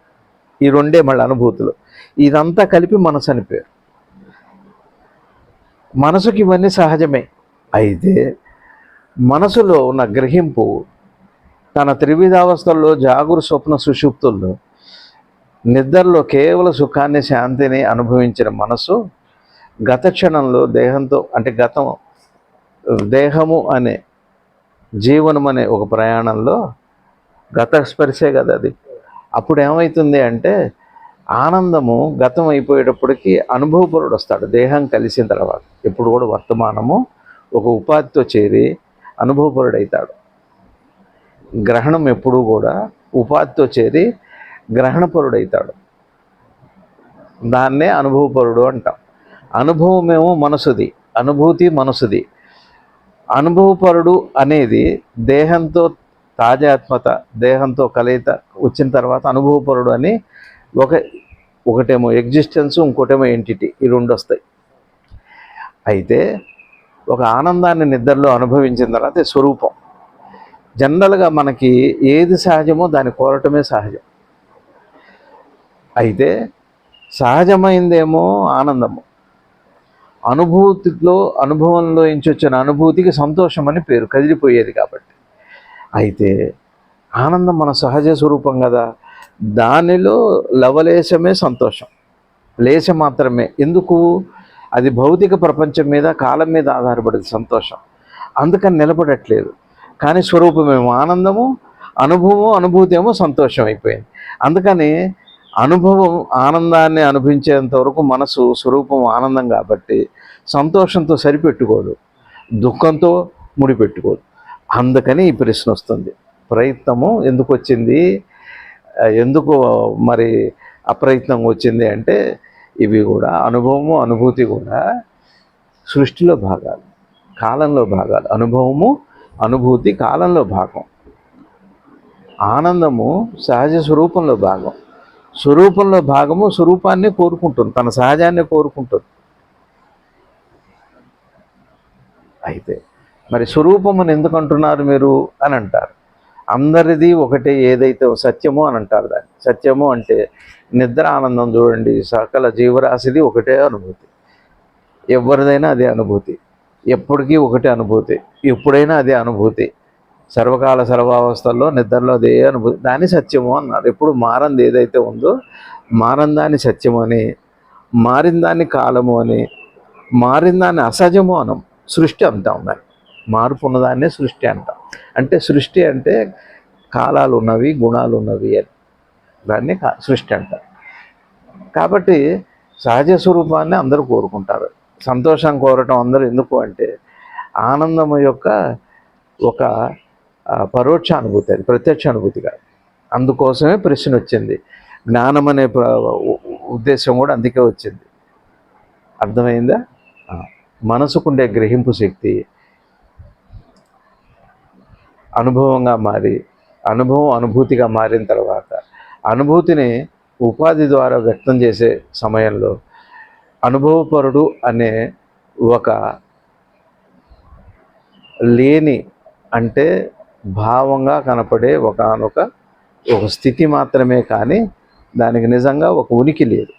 ఈ రెండే మళ్ళీ అనుభూతులు. ఇదంతా కలిపి మనసు అని పేరు. మనసుకి ఇవన్నీ సహజమే. అయితే మనసులో ఉన్న గ్రహింపు తన త్రివిధావస్థల్లో జాగురు స్వప్న సుషుప్తుల్లో నిద్రలో కేవల సుఖాన్ని శాంతిని అనుభవించిన మనసు గత క్షణంలో దేహంతో, అంటే దేహము అనే జీవనం అనే ఒక ప్రయాణంలో గత స్పర్శే కదా అది. అప్పుడు ఏమవుతుంది అంటే ఆనందము గతం అయిపోయేటప్పటికి అనుభవపరుడు వస్తాడు. దేహం కలిసిన తర్వాత ఎప్పుడు కూడా వర్తమానము ఒక ఉపాధితో చేరి అనుభవపరుడవుతాడు. గ్రహణం ఎప్పుడూ కూడా ఉపాధితో చేరి గ్రహణపరుడవుతాడు. దాన్నే అనుభవపరుడు అంటాం. అనుభవమేమో మనసుది, అనుభూతి మనసుది. అనుభవపరుడు అనేది దేహంతో తాజాత్మత, దేహంతో కలయిత వచ్చిన తర్వాత అనుభవపరుడు అని ఒక ఒకటేమో ఎగ్జిస్టెన్స్, ఇంకోటేమో ఎంటిటీ, ఈ రెండు వస్తాయి. అయితే ఒక ఆనందాన్ని నిద్రలో అనుభవించిన తర్వాత స్వరూపం. జనరల్గా మనకి ఏది సహజమో దాన్ని కోరటమే సహజం. అయితే సహజమైందేమో ఆనందము. అనుభవంలో నుంచి వచ్చిన అనుభూతికి సంతోషం అని పేరు, కదిలిపోయేది కాబట్టి. అయితే ఆనందం మన సహజ స్వరూపం కదా, దానిలో లవలేశమే సంతోషం, లేశం మాత్రమే. ఎందుకు? అది భౌతిక ప్రపంచం మీద, కాలం మీద ఆధారపడేది సంతోషం, అందుకని నిలబడట్లేదు. కానీ స్వరూపమేమో ఆనందము, అనుభూతి ఏమో సంతోషం అయిపోయింది. అందుకని ఆనందాన్ని అనుభవించేంత వరకు మనసు స్వరూపం ఆనందం కాబట్టి సంతోషంతో సరిపెట్టుకోదు, దుఃఖంతో ముడిపెట్టుకోదు. అందుకని ఈ ప్రశ్న వస్తుంది, ప్రయత్నము ఎందుకు వచ్చింది, ఎందుకు మరి అప్రయత్నంగా వచ్చింది అంటే, ఇవి కూడా అనుభవము, అనుభూతి కూడా సృష్టిలో భాగాలు, కాలంలో భాగాలు. అనుభవము, అనుభూతి కాలంలో భాగం, ఆనందము సహజ స్వరూపంలో భాగం. స్వరూపంలో భాగము స్వరూపాన్ని కోరుకుంటుంది, తన సహజాన్ని కోరుకుంటుంది. అయితే మరి స్వరూపమును ఎందుకు అంటున్నారు మీరు అని అంటారు. అందరిది ఒకటే, ఏదైతే సత్యమో అని అంటారు దాన్ని. సత్యము అంటే నిద్ర ఆనందం చూడండి, సకల జీవరాశిది ఒకటే అనుభూతి, ఎవరిదైనా అదే అనుభూతి, ఎప్పటికీ ఒకటే అనుభూతి, ఎప్పుడైనా అదే అనుభూతి, సర్వకాల సర్వావస్థల్లో నిద్రలో అదే అనుభూతి, దాన్ని సత్యము అన్నారు. ఎప్పుడు మారంది ఏదైతే ఉందో మారని దాన్ని సత్యము అని, మారిన దాన్ని కాలము అని, మారిన దాన్ని అసహజము అనం. సృష్టి అంటాం దాన్ని, మార్పు ఉన్నదాన్నే సృష్టి అంటాం. అంటే సృష్టి అంటే కాలాలు ఉన్నవి, గుణాలు ఉన్నవి అని, దాన్ని సృష్టి అంటారు. కాబట్టి సహజ స్వరూపాన్ని అందరూ కోరుకుంటారు. సంతోషం కోరటం అందరూ ఎందుకు అంటే, ఆనందం యొక్క ఒక పరోక్ష అనుభూతి, అది ప్రత్యక్ష అనుభూతి కాదు. అందుకోసమే ప్రశ్న వచ్చింది. జ్ఞానం అనే ఉద్దేశం కూడా అందుకే వచ్చింది. అర్థమైందా? మనసుకుండే గ్రహింపు శక్తి అనుభవంగా మారి, అనుభవం అనుభూతిగా మారిన తర్వాత, అనుభూతిని ఉపాధి ద్వారా వ్యక్తం చేసే సమయంలో అనుభవపరుడు అనే ఒక లేని, అంటే భావంగా కనపడే ఒక స్థితి మాత్రమే, కానీ దానికి నిజంగా ఒక ఉనికి లేదు.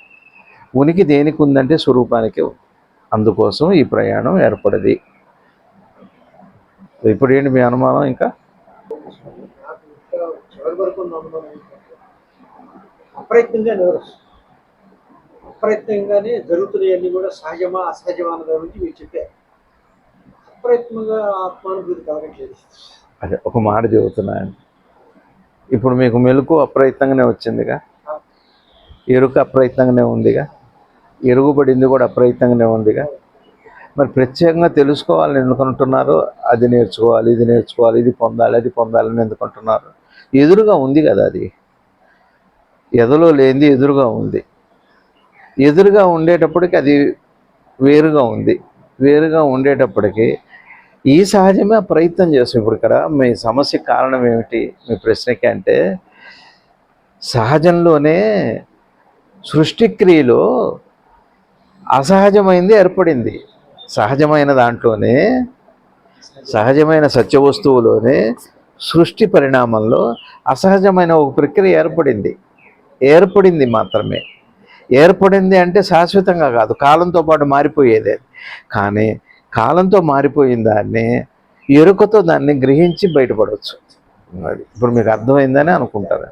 ఉనికి దేనికి ఉందంటే స్వరూపానికే ఉంది. అందుకోసం ఈ ప్రయాణం ఏర్పడది. ఇప్పుడు ఏంటి మీ అనుమానం? ఇంకా నాకు ఇంకా చివరి వరకు ఉన్న అనుమానం ఏంటంటే, అప్రయత్నంగా నివరిస్తుంది, అప్రయత్నంగానే జరుగుతున్నాయన్నీ కూడా సహజమా అసహజమా అన్న దాని గురించి మీరు చెప్పారు. అప్రయత్నంగా ఆత్మానుభూతి కలగట్లేదు. అదే ఒక మాట చెబుతున్నాను. ఇప్పుడు మీకు మెలకు అప్రయత్నంగానే వచ్చిందిగా, ఎరుక అప్రయత్నంగానే ఉందిగా, ఎరుగుబడింది కూడా అప్రయత్నంగానే ఉందిగా. మరి ప్రత్యేకంగా తెలుసుకోవాలని ఎందుకంటున్నారు? అది నేర్చుకోవాలి, ఇది నేర్చుకోవాలి, ఇది పొందాలి, అది పొందాలని ఎందుకంటున్నారు? ఎదురుగా ఉంది కదా, అది ఎదలో లేనిది ఎదురుగా ఉంది. ఎదురుగా ఉండేటప్పటికి అది వేరుగా ఉంది. వేరుగా ఉండేటప్పటికి ఈ సహజమే ప్రయత్నం చేస్తాం. ఇప్పుడు ఇక్కడ మీ సమస్యకి కారణం ఏమిటి, మీ ప్రశ్నకి అంటే, సహజంలోనే సృష్టిక్రియలో అసహజమైంది ఏర్పడింది. సహజమైన దాంట్లోనే, సహజమైన సత్య వస్తువులోనే సృష్టి పరిణామంలో అసహజమైన ఒక ప్రక్రియ ఏర్పడింది మాత్రమే. ఏర్పడింది అంటే శాశ్వతంగా కాదు, కాలంతో పాటు మారిపోయేదే. కానీ కాలంతో మారిపోయిన దాన్ని ఎరుకతో దాన్ని గ్రహించి బయటపడవచ్చు. అది ఇప్పుడు మీకు అర్థమైందని అనుకుంటారు.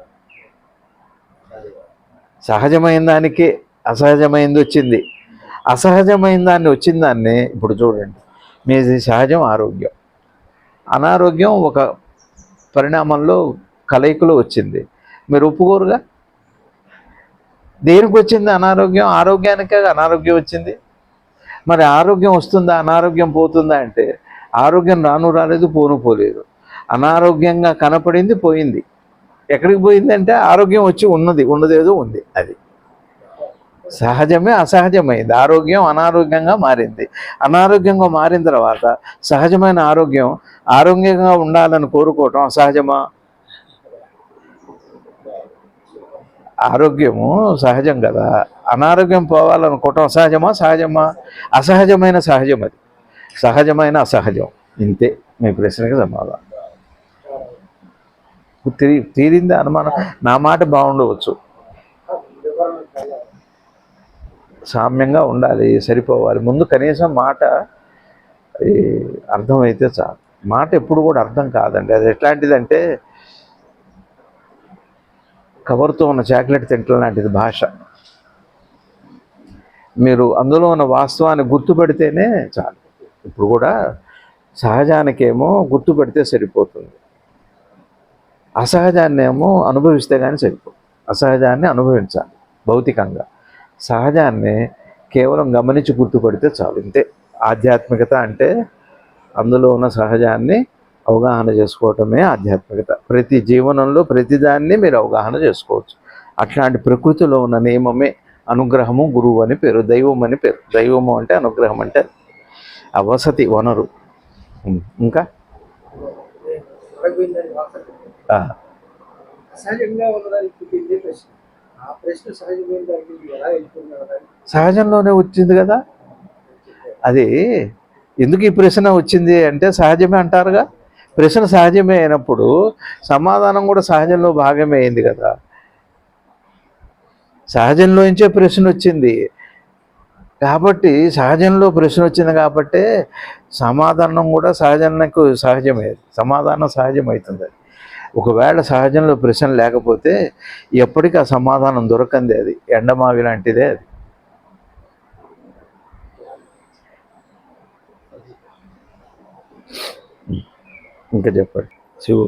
సహజమైన దానికి అసహజమైంది వచ్చింది, అసహజమైన దాన్ని వచ్చిన దాన్ని ఇప్పుడు చూడండి. మీది సహజం ఆరోగ్యం, అనారోగ్యం ఒక పరిణామంలో కలయికలో వచ్చింది. మీరు ఒప్పుకోరుగా. దేనికి వచ్చింది అనారోగ్యం? ఆరోగ్యానికే అనారోగ్యం వచ్చింది. మరి ఆరోగ్యం వస్తుందా, అనారోగ్యం పోతుందా అంటే, ఆరోగ్యం రాలేదు, పోలేదు. అనారోగ్యంగా కనపడింది పోయింది. ఎక్కడికి పోయింది అంటే, ఆరోగ్యం వచ్చి ఉన్నదేదో ఉంది. అది సహజమే అసహజమైంది. ఆరోగ్యం అనారోగ్యంగా మారింది. అనారోగ్యంగా మారిన తర్వాత సహజమైన ఆరోగ్యంగా ఉండాలని కోరుకోవటం అసహజమా? ఆరోగ్యము సహజం కదా. అనారోగ్యం పోవాలనుకోవటం అసహజమా సహజమా? అసహజమైన సహజం అది, సహజమైన అసహజం. ఇంతే మీ ప్రశ్నకి సమాధానం. తీరిందా అనుమానం? నా మాట బాగుండవచ్చు, వివరణ చాలా సామ్యంగా ఉండాలి, సరిపోవాలి. ముందు కనీసం మాట ఈ అర్థమైతే చాలు. మాట ఎప్పుడు కూడా అర్థం కాదండి. అది ఎట్లాంటిదంటే కవర్తో ఉన్న చాక్లెట్ తింటం లాంటిది భాష. మీరు అందులో ఉన్న వాస్తవాన్ని గుర్తుపెడితేనే చాలు. ఇప్పుడు కూడా సహజానికేమో గుర్తుపెడితే సరిపోతుంది, అసహజాన్ని ఏమో అనుభవిస్తే కానీ సరిపోతుంది. అసహజాన్ని అనుభవించాలి భౌతికంగా, సహజాన్ని కేవలం గమనించి గుర్తుపడితే చాలు. ఇంతే ఆధ్యాత్మికత అంటే. అందులో ఉన్న సహజాన్ని అవగాహన చేసుకోవటమే ఆధ్యాత్మికత. ప్రతి జీవనంలో ప్రతిదాన్ని మీరు అవగాహన చేసుకోవచ్చు. అట్లాంటి ప్రకృతిలో ఉన్న నియమమే అనుగ్రహము, గురువు అని పేరు, దైవం అని పేరు. దైవము అంటే అనుగ్రహం అంటే ఆ వసతి, వనరు. ఇంకా అరవిందని వాసన ఆ, అసహజంగా ఉన్నదానికి పుట్టిందే ప్రశ్న. ఆ ప్రశ్న సహజమైన దానికి ఎలా వెళ్తున్నారు? సహజంలోనే వచ్చింది కదా అది. ఎందుకు ఈ ప్రశ్న వచ్చింది అంటే సహజమే అంటారుగా. ప్రశ్న సహజమే అయినప్పుడు సమాధానం కూడా సహజంలో భాగమే అయింది కదా. సహజంలోంచే ప్రశ్న వచ్చింది కాబట్టి, సహజంలో ప్రశ్న వచ్చింది కాబట్టి సమాధానం కూడా సహజంకు సహజమే, సమాధానం సహజమవుతుంది. ఒకవేళ సహజంలో ప్రశ్న లేకపోతే ఎప్పటికీ ఆ సమాధానం దొరకంది. అది ఎండమావి లాంటిదే అది. ఇంకా చెప్పండి శివు.